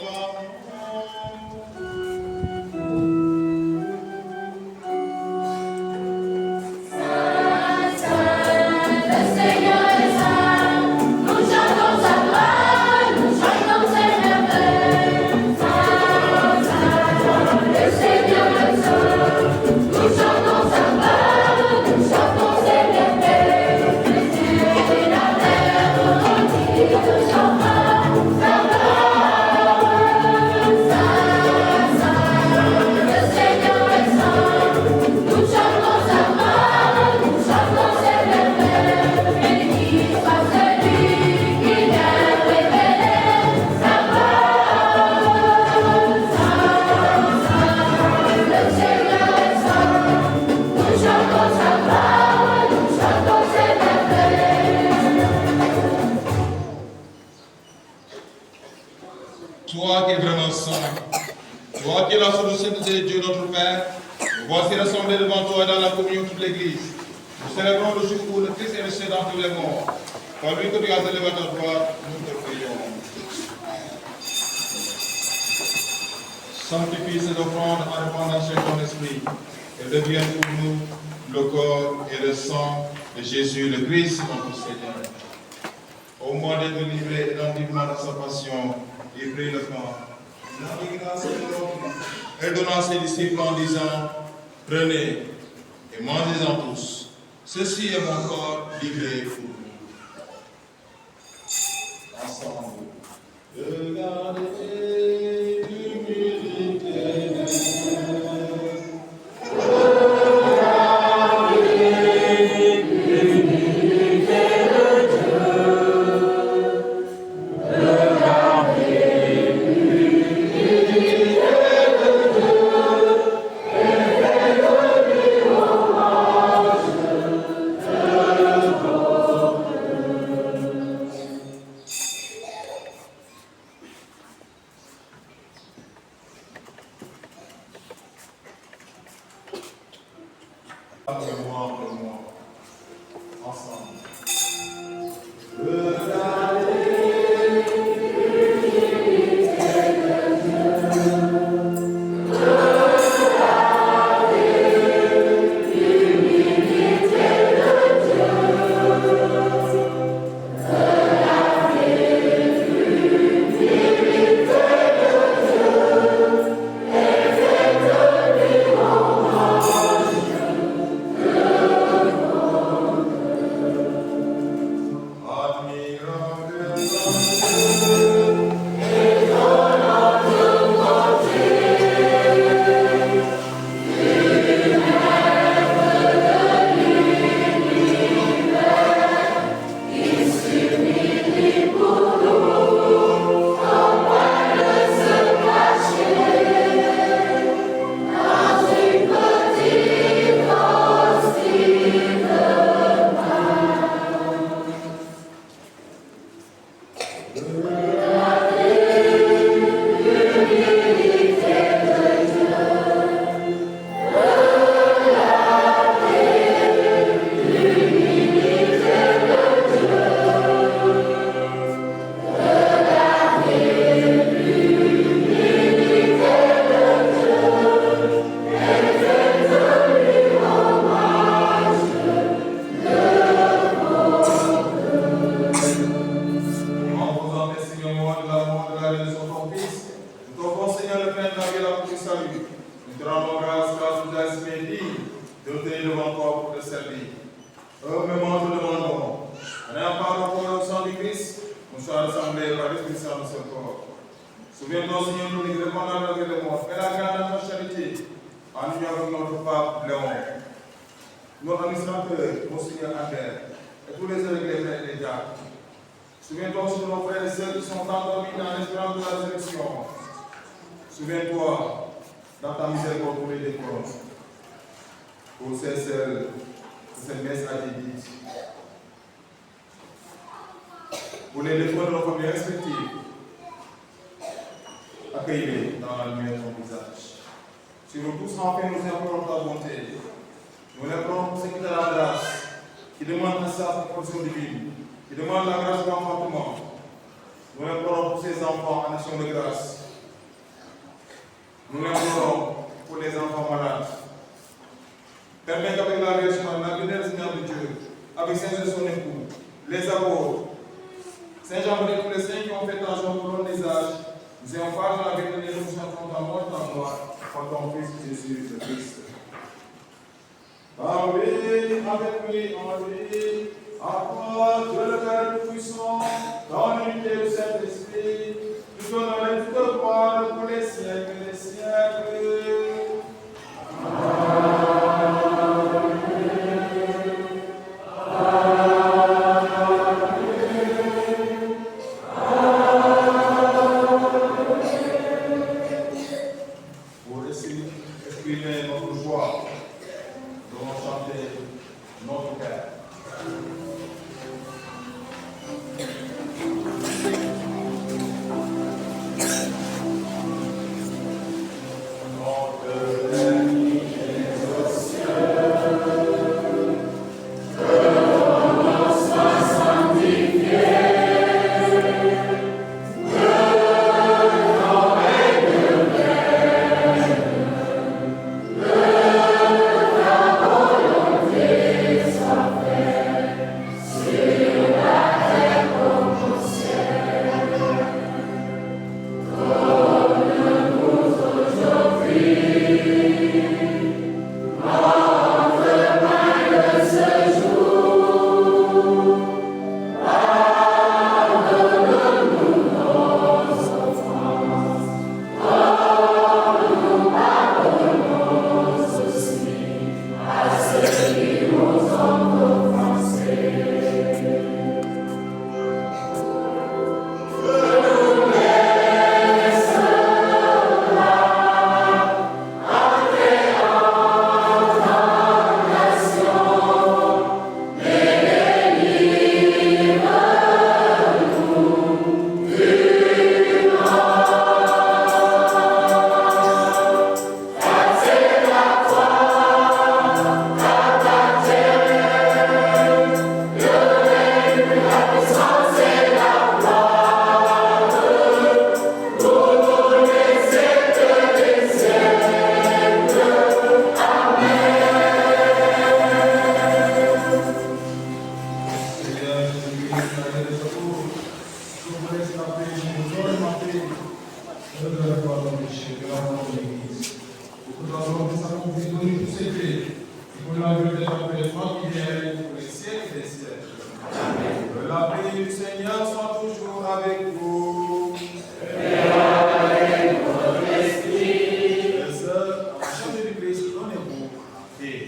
Toi qui es vraiment saint, toi qui es la solution de Dieu notre Père, nous voici rassemblés devant toi dans la communion de toute l'Église. Nous célébrons le jour où le Christ est ressuscité dans tous les morts. Par lui que tu as élevé à ta droite, nous te prions. Sanctifie cette offrande en répandant chez ton esprit, et devienne pour nous le corps et le sang de Jésus le Christ, notre Seigneur. Au moment d'être livré attentivement dans sa passion, il prit le pain, il rendit grâce et donna à ses disciples en disant, prenez et mangez-en tous. Ceci est mon corps livré pour vous. Ensemble, regardez l'humilité. Seigneur le Père, dans la pour salut. Nous te rendons grâce car tu nous as estimé dignes de nous tenir devant toi pour te servir. Humblement te demandons, en ayant part au sang du Christ, nous soyons rassemblés par l'Esprit Saint de ce corps. Souviens-toi, Seigneur, nous les répandons avec le monde. Fais la grâce de ta charité, en union avec notre pape Léon, notre administrateur, Monseigneur Albert, et tous les évêques, les frères et les diacres. Souviens-toi aussi de nos frères et sœurs qui sont endormis dans l'espérance de la résurrection. Souviens-toi, dans ta miséricorde pour les décorons, pour ces seuls que cette messe a été dite, pour les décorons de nos familles respectives, accueillis dans la lumière de ton visage. Si nous tous enfin nous implorons ta bonté, nous l'implorons pour ceux qui te la grâce, qui demandent la satisfaction divine, qui demandent la grâce d'enfantement. Nous l'implorons pour ces enfants en action de grâce. Nous l'implorons pour les enfants malades. Permets qu'avec la Vierge Marie, la fidèle Seigneur de Dieu, avec Saint et son époux, les apôtres, Saint Jean et tous les saints qui ont fait ta joie pour les âges, nous ayons part dans la vérité et nous chantons ta mort et ta gloire par ton Fils Jésus le Christ. Par lui, avec lui, en lui, à toi, Dieu le Père Tout-Puissant, dans l'unité du Saint-Esprit, nous donnons les toute gloire pour les siècles et les siècles. Pour exprimer notre joie, nous allons chanter notre Père. La paix du Seigneur soit toujours avec vous. Et avec votre esprit. Les sœurs, en chef de l'Église, donnez-vous paix.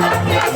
Thank you.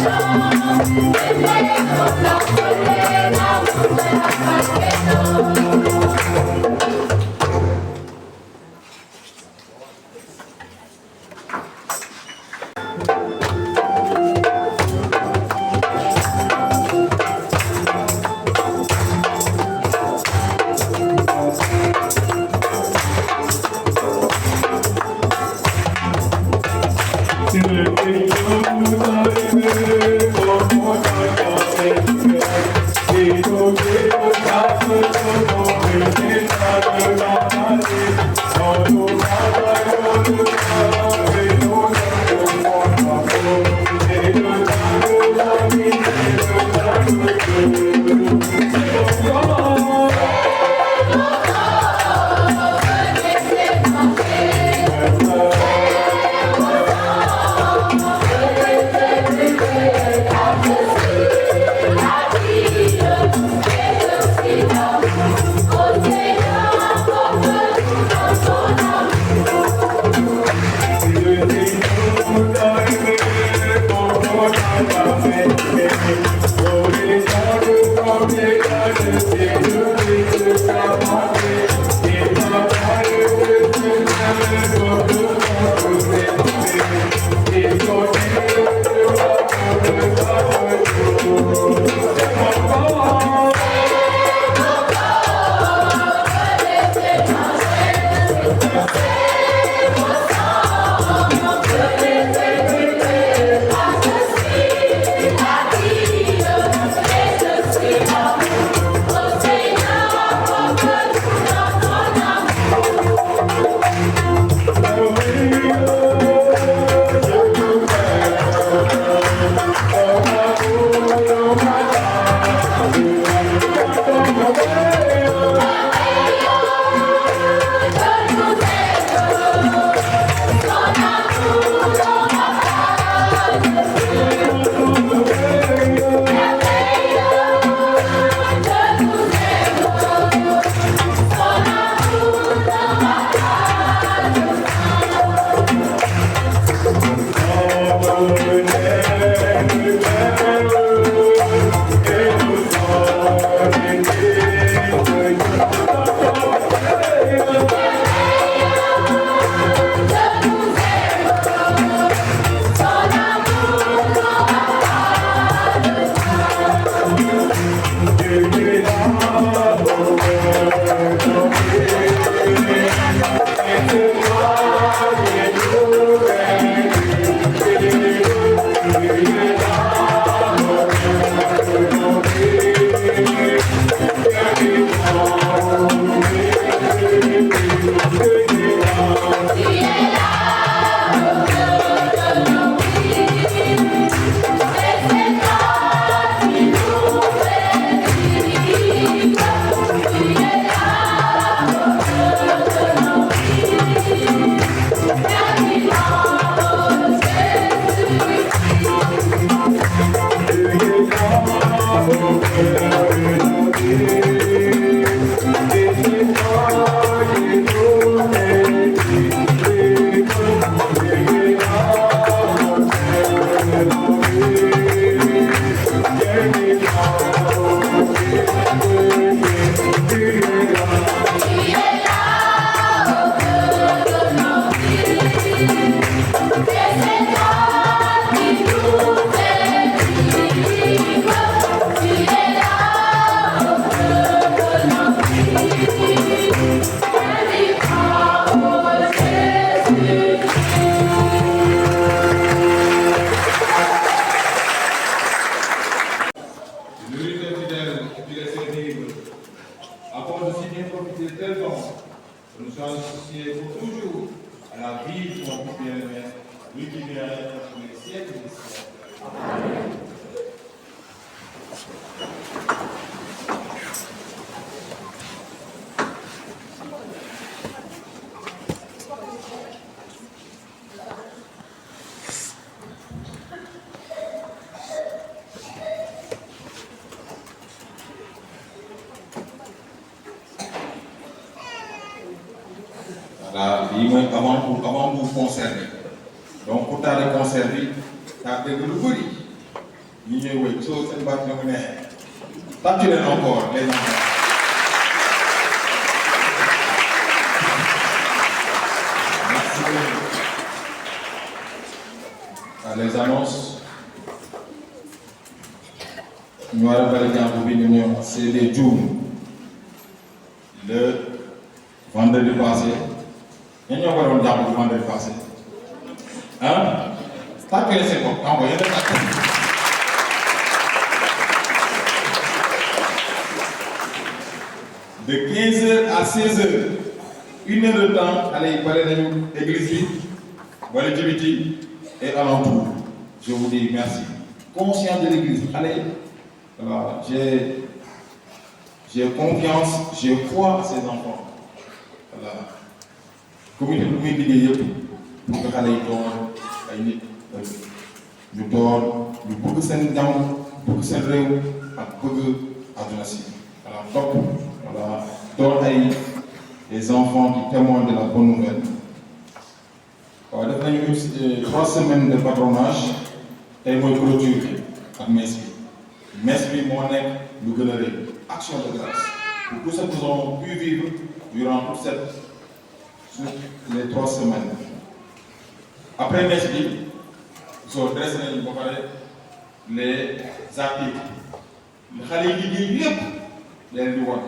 Voilà, lii mooy avant bu conservé donc pour daal di conservé daa dégg lu bëri ñi ñooy wëy soo seen baat nga mu neexee tàccu leen encore les enfants. Merci beaucoup. Les annonces ñu war a valider jàngu bi ñu c'est des jours le vendredi passé ñoo waroon jàngu bi vendredi passé ah tàccale seen bopp envoyé na tàcc de 15h à 16h 1 heure de temps xale yi bale nañu église bi wala jibiti et alentour. Je vous dis merci. Conscient de l'église, allez, voilà, j'ai confiance, j'ai foi à ces enfants. Voilà. Communauté bu muy liggéey yëpp pour que xale yi doon ay nit ñu doon ñu bëgg seen jàmm bëgg seen réew ak bëgg àdduna si. Voilà, topp voilà doon ay des enfants qui témoignent de la bonne nouvelle. waaw def nañu 3 semaines de patronage tey mooy clôture ak messe bi moo nekk lu gën a rëy action de grâce pour tout ce que nous avons pu vivre durant toute les 3 semaines. Après messe bi soo dressé nañu ba pare les articles xale yi liggéey lépp leen di wan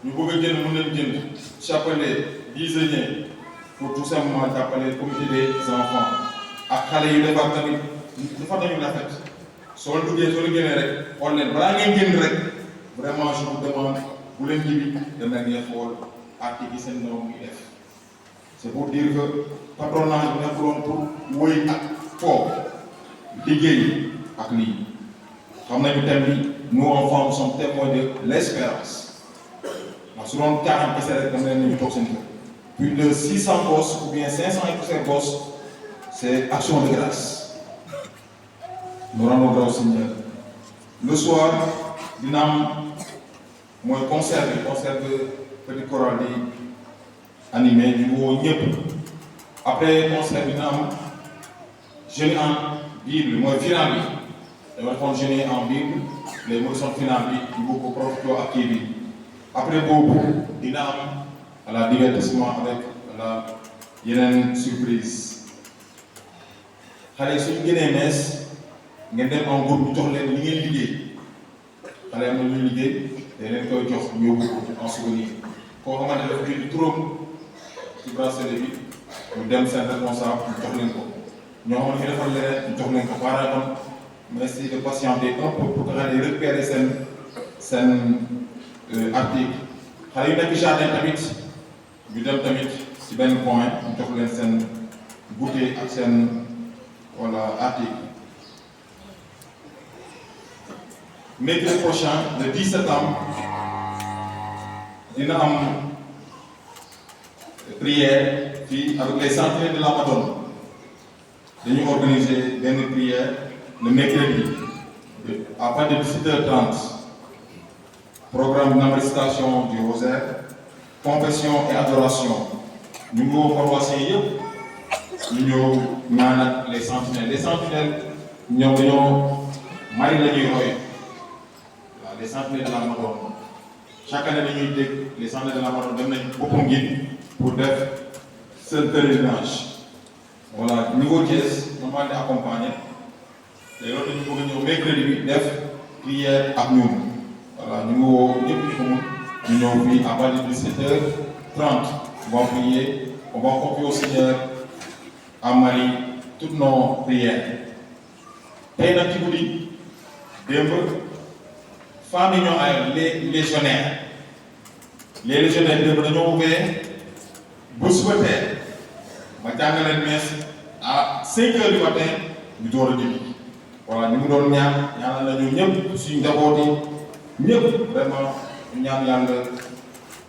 ñu bëgg a jënd mën nañu jënd chapelet dizainier pour tout simplement jàppale le comité des enfants ak xale yu defar tamit dafa nañu rafet soo duggee soo liggéeyee rek xool leen balaa ngeen génn rek vraiment je vous demande bu leen ñibbi dana ngeen xool article yi seen ndaw muy def c'est pour dire que patronage bi nekkuloon pour wëy ak foo liggéey ak lii xam nañu thème bi nous enfants nous sommes témoins de l'espérance ndax su doon caaxaan kese rek dama leen nañu toog seen kër. Plus de 600 gosses ou bien 500 et plusieurs gosses, c'est action de grâce. Nous rendons grâce au Seigneur. Le soir, dina am mooy concert de petit choral di animé ñu woo ñëpp. Après concert dina am jeûne en Bible mooy final bi dañoo defoon jeûne en Bible les leçons finales bi ñu bëgg ko profité ak kii bi. Après boobu dina am. À la divertissement avec la yeneen surprise xale yi suñu génnee mees ngeen dem en groupe ñu jox leen li ngeen liggéey xale am na ñuy liggéey te leen koy jox ñu yóbbu en souvenir koo xamante dafa bind turam ci bracelet bi ñu dem seen responsable ñu jox leen ko ñoo xam ne ñu defal leneen ñu jox leen ko par exemple merci de patienter un peu pour que xale yi récupérer seen article xale yu nekk jardin tamit ñu dem tamit ci benn point ñu jox leen seen goûter ak seen wala article. Mercredi prochain le 10 septembre dina am prière fii avec les sentinelles de la Madone dañuy organiser benn prière le mercredi à partir de 17h30 programme de récitation du rosaire. Confession et adoration ñu ngi woo paroissiens yëpp ñu ñëw ñaan ak les sentinelles ñoom dañoo mari la ñuy roy waaw les sentinelles de la Madone chaque année dañuy dégg les sentinelles de la Madone dem nañ boppam gi pour def seen pèlerinage voilà niveau Thiès ñoom maa ngi accompagné te loolu dañu bëgg a ñëw mercredi bi def prière ak ñun voilà ñu ngi woo ñëpp ñu ko mun. Nous nous prie à partir de 7h30. On va prier, on va confier au Seigneur, à Marie, toutes nos prières. Tey nag ci guddi démb femmes yi ñoo ay les légionnaires démb dañoo ubbee bu suba teel ma jàngaleen messe à 5h du matin ñu door a julli voilà ñu ngi doon ñaanal nañu ñëpp suñu njaboot yi ñëpp vraiment. ñaan yàlla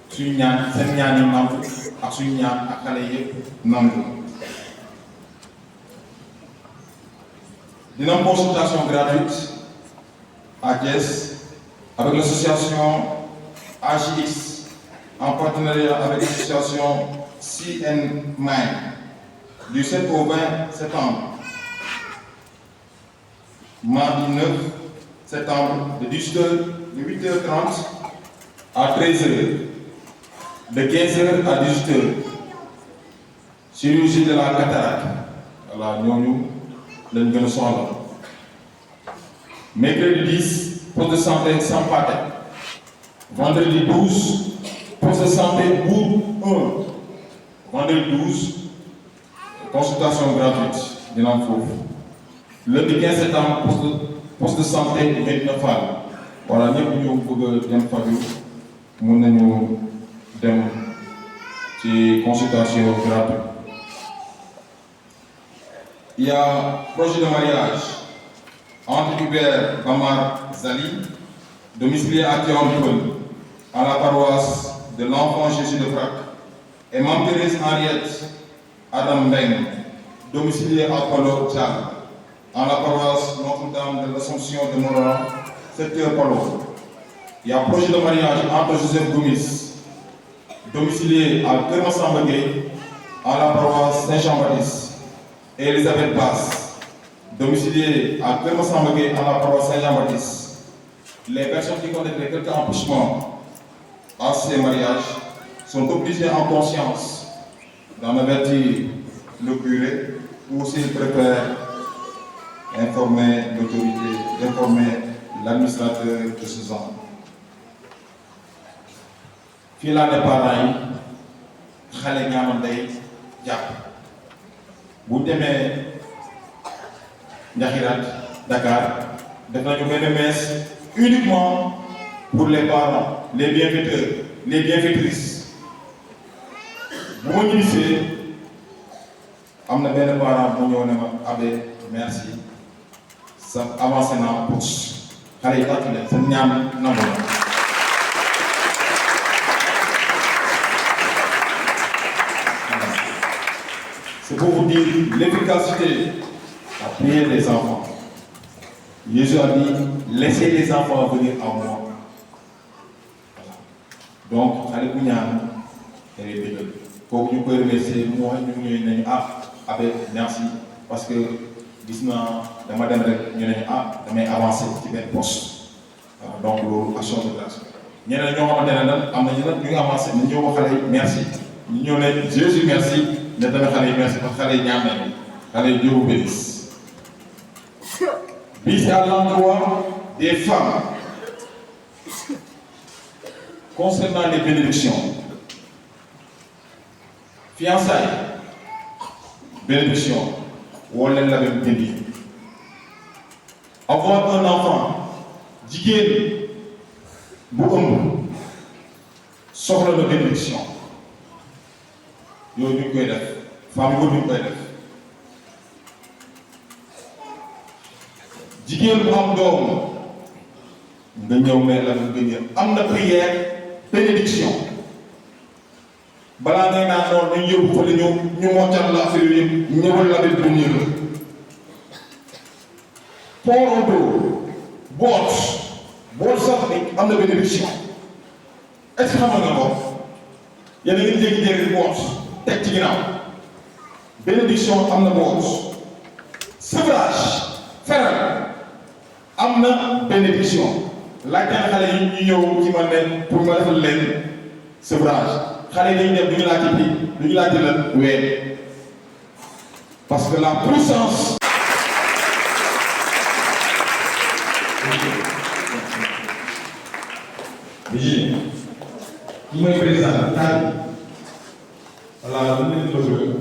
suñu ñaan seen ñaan yi nangu ak suñu ñaan ak xale yëpp nangu dina am consultation gratuite à Thiès avec l'association AJX en partenariat avec l'association CN Mind du 7 au 20 septembre mardi 9 septembre de 8h30 à 13h, de 15h à 18h. Chirurgie de la cataracte. Voilà, nous le soin. Mercredi 10, poste de santé sans patin. Vendredi 12, poste de santé Bourg 1. Vendredi 12, consultation gratuite. Lundi 15 septembre, poste de santé Médina Fall. Voilà, nous pouvons des consultations gratuites. Il y a projet de mariage entre Hubert Bamar Zali, domicilié à Thion, à la paroisse de l'Enfant Jésus de Brac, et Mme Thérèse Henriette Adam Beng, domicilié à Palo Tchad, à la paroisse Notre-Dame de l'Assomption de Moran, secteur Palo. Il y a projet de mariage entre Joseph Gomis, domicilié à Kermassambagé, à la paroisse Saint-Jean-Baptiste, et Elisabeth Basse, domiciliée à Kermassambagé, à la paroisse Saint-Jean-Baptiste. Les personnes qui connaissent quelques empêchements à ces mariages sont obligées en conscience d'en avertir le curé ou s'ils préfèrent informer l'autorité, informer l'administrateur de ce genre. Fii laa ne parents yi xale ñaanoon day jàpp bu demee Njaxiraat Dakar def nañu benn messe uniquement pour les parents, les bienfaiteurs, les bienfaitrices. Bu ma ñibbisee am na benn parent bu ñëw ne ma abe merci sa avancé naa pousse xale yi tàcc leen seen ñaan nangu na. C'est pour vous dire l'efficacité à prier les enfants. Jésus a dit, laissez les enfants venir à moi. Donc, allez vous elle est belle. Pour que nous puissions remercier, moi, nous avec merci, parce que, disons, la madame, nous avons avancé petit peu poste. Donc, l'action de grâce. Nous avons avancé, nous avons merci. Nous avons Jésus merci. Nous avons merci pour les enfants. Allez, Dieu vous bénisse. Bis à l'endroit des femmes. Concernant les bénédictions. Fiançailles. Bénédiction. Ou on l'a même béni. Avoir un enfant. Digé. Beaucoup. Sort la bénédiction. Yo ñu koy def femme ko ñu koy def jigéen bu am doom nga ñëw mais la nga am na prière bénédiction balaa ngay naan noonu dañu yóbbu fa ñu moccal la affaire yëpp ñëwal la def bu ñëw port d'eau boot sax ni am na bénédiction est-ce que xam nga ko yéen a ngi jékki-jékki boot teg ci ginnaaw bénédiction am na boot sevrage feral am na bénédiction laajte na xale yi ñu ñëw ci man ne pour ma defal leen sevrage xale yi dañuy def du ñu laajte bi du ñu laajte lan weer parce que la puissance bi ki mooy président taal voilà lu leen bëgg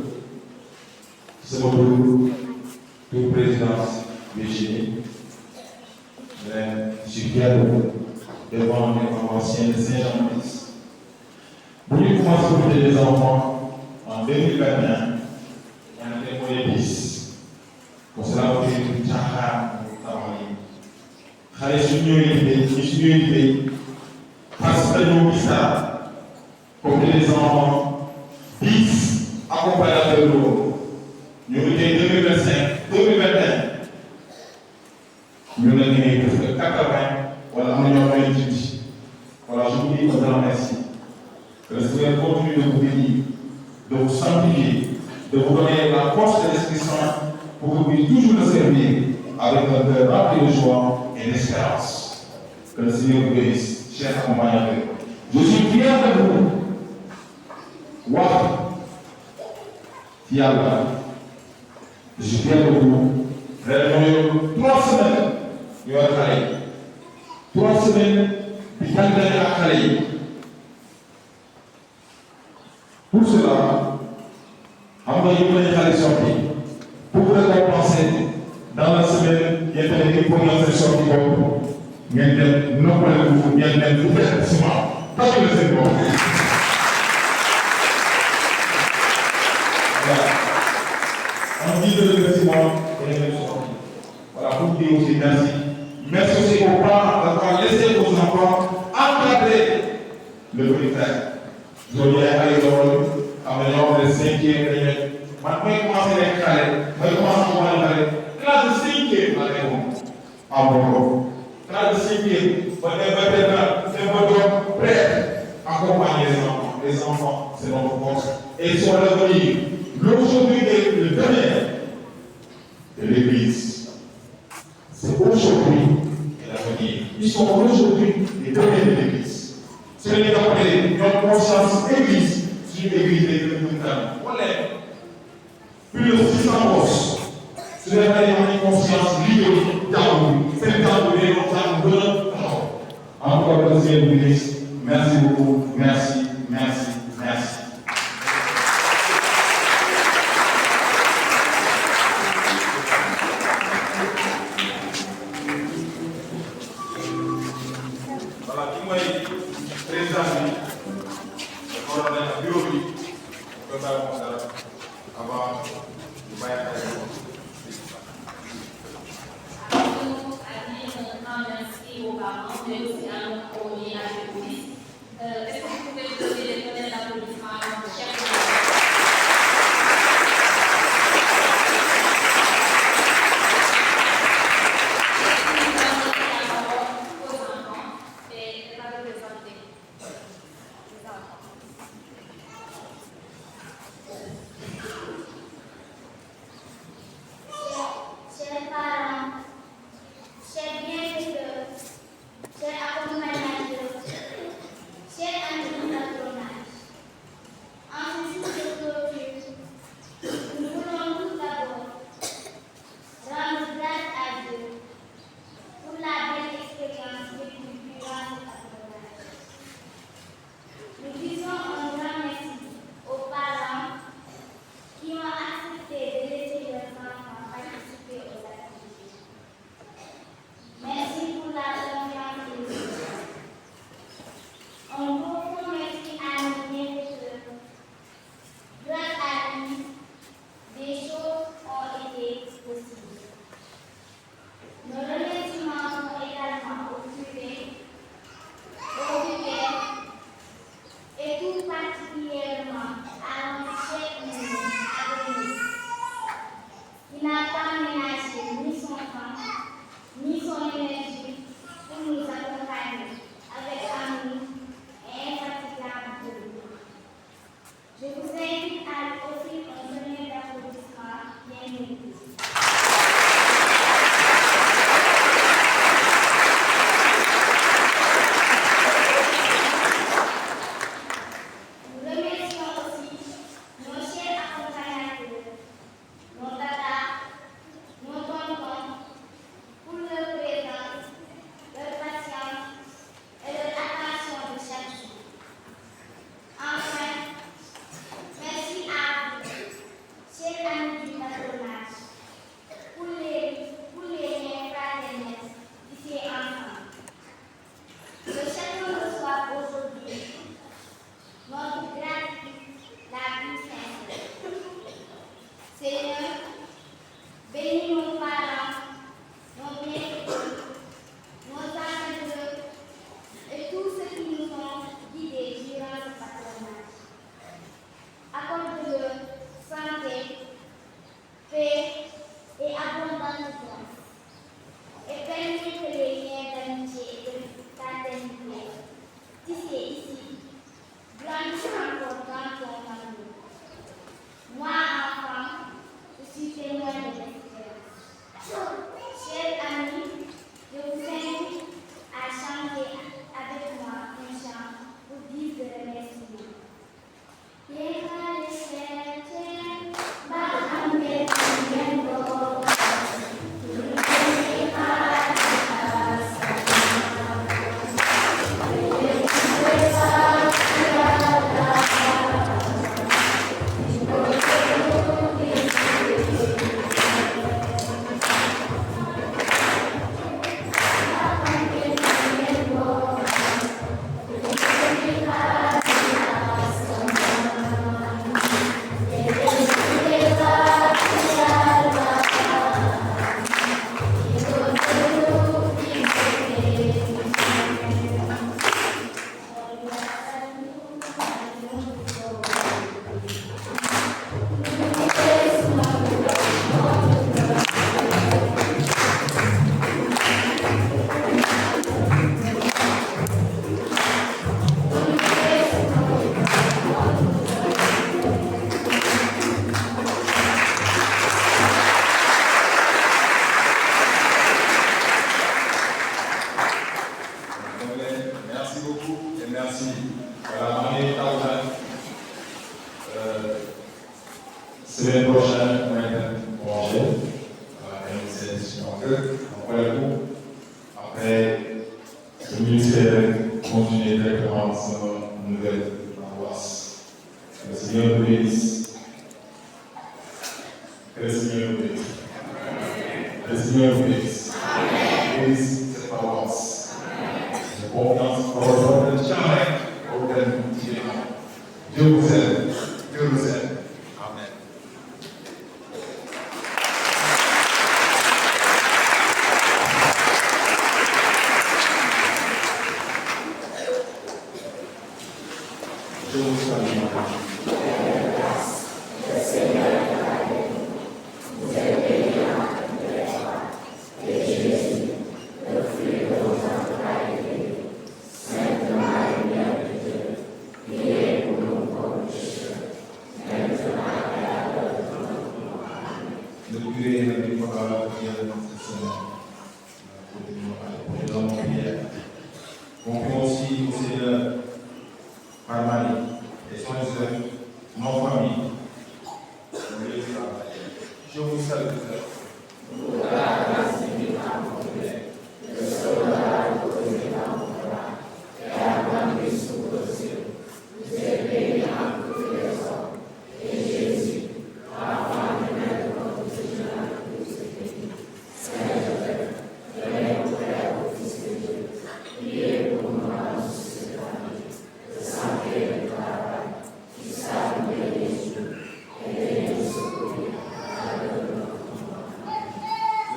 sama pour présidence Virginie je suis fier devant mes anciens de Saint-Jean-Baptiste. Vous voulez commencer à profiter des enfants en 2021, on a fait moins 10. Pour cela, on fait une tchaka au travail. Xale su ñëwee liggéey parce que dañoo gis ça comme les enfants 10 accompagnateurs de l'eau. Ñu liggéey 2025, 2021. Nous avons presque 80, voilà, on a eu dit. Voilà, je vous dis un grand merci. Que le Seigneur continue de vous bénir, de vous sanctifier, de vous donner la force de l'Esprit Saint pour que vous puissiez toujours le servir avec un cœur rempli de joie et d'espérance. Que le Seigneur vous bénisse, chers accompagnateurs. Je suis fier de vous. Waouh! Fier. Je suis fier de vous. Vraiment, 3 semaines, nous allons travailler. 3 semaines, nous allons travailler. Pour cela, nous allons sortir. Pour vous récompenser, dans la semaine, il y a des équipes qui ont sorti. Il y a des non-polygones, il y a des divertissements. Pas que le Seigneur. Voilà. On dit de remerciement et de sortie. Voilà, pour dire aussi merci. Merci aussi aux parents d'avoir laissé vos enfants encadrer le petit frère. Vous auriez allé dans le 5e année. Maintenant, il commence à être calé. Il commence à voir le classe de 5e année. En bon. Classe de 5e. C'est votre prêt. Accompagner les enfants, c'est notre force. Et ils sont l'avenir. L'aujourd'hui et le demain de l'Église. C'est aujourd'hui et l'avenir. Ils sont aujourd'hui et demain de l'Église. C'est les appelés, notre conscience Église, c'est une Église de l'Église. Voilà. Plus de 600 postes. C'est une conscience liée d'Amour. C'est le temps de l'Église. Encore le deuxième ministre, merci beaucoup, merci, merci, merci. Voilà, qui m'a dit, président, le coordonnateur bureau, le président, avant de bailler à merci aux parents, mais aussi à nos premiers à l'église. Est-ce que vous pouvez donner l'applaudissement à notre chef de Chers parents, chers bienfaiteurs, chers accompagnateurs, chers amis du patronage, en ce beaucoup et merci. Voilà, on est à Semaine prochaine, on va être manger. Après le coup, après, le ministère continue directement sa nouvelle paroisse. Que le Seigneur nous bénisse. Que le Seigneur nous bénisse. Que le Seigneur nous bénisse. Bénisse cette paroisse. J'ai confiance pour votre jamais aucun Dieu. Dieu vous aime. Dieu vous aime. Amen. Je vous salue. Le curé et la décorateur de cette semaine pour les hommes prières. Confions aussi au Seigneur par Marie et son œuvre, nos familles. Je vous salue.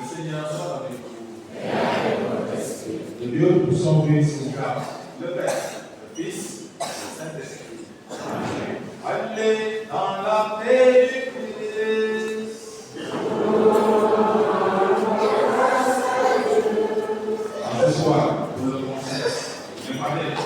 Le Seigneur soit avec vous. Le Dieu pour son Fils, le Père, le Fils, le Saint-Esprit. Allez dans la paix du Christ. Ce soir, pour le concert, je m'appelle.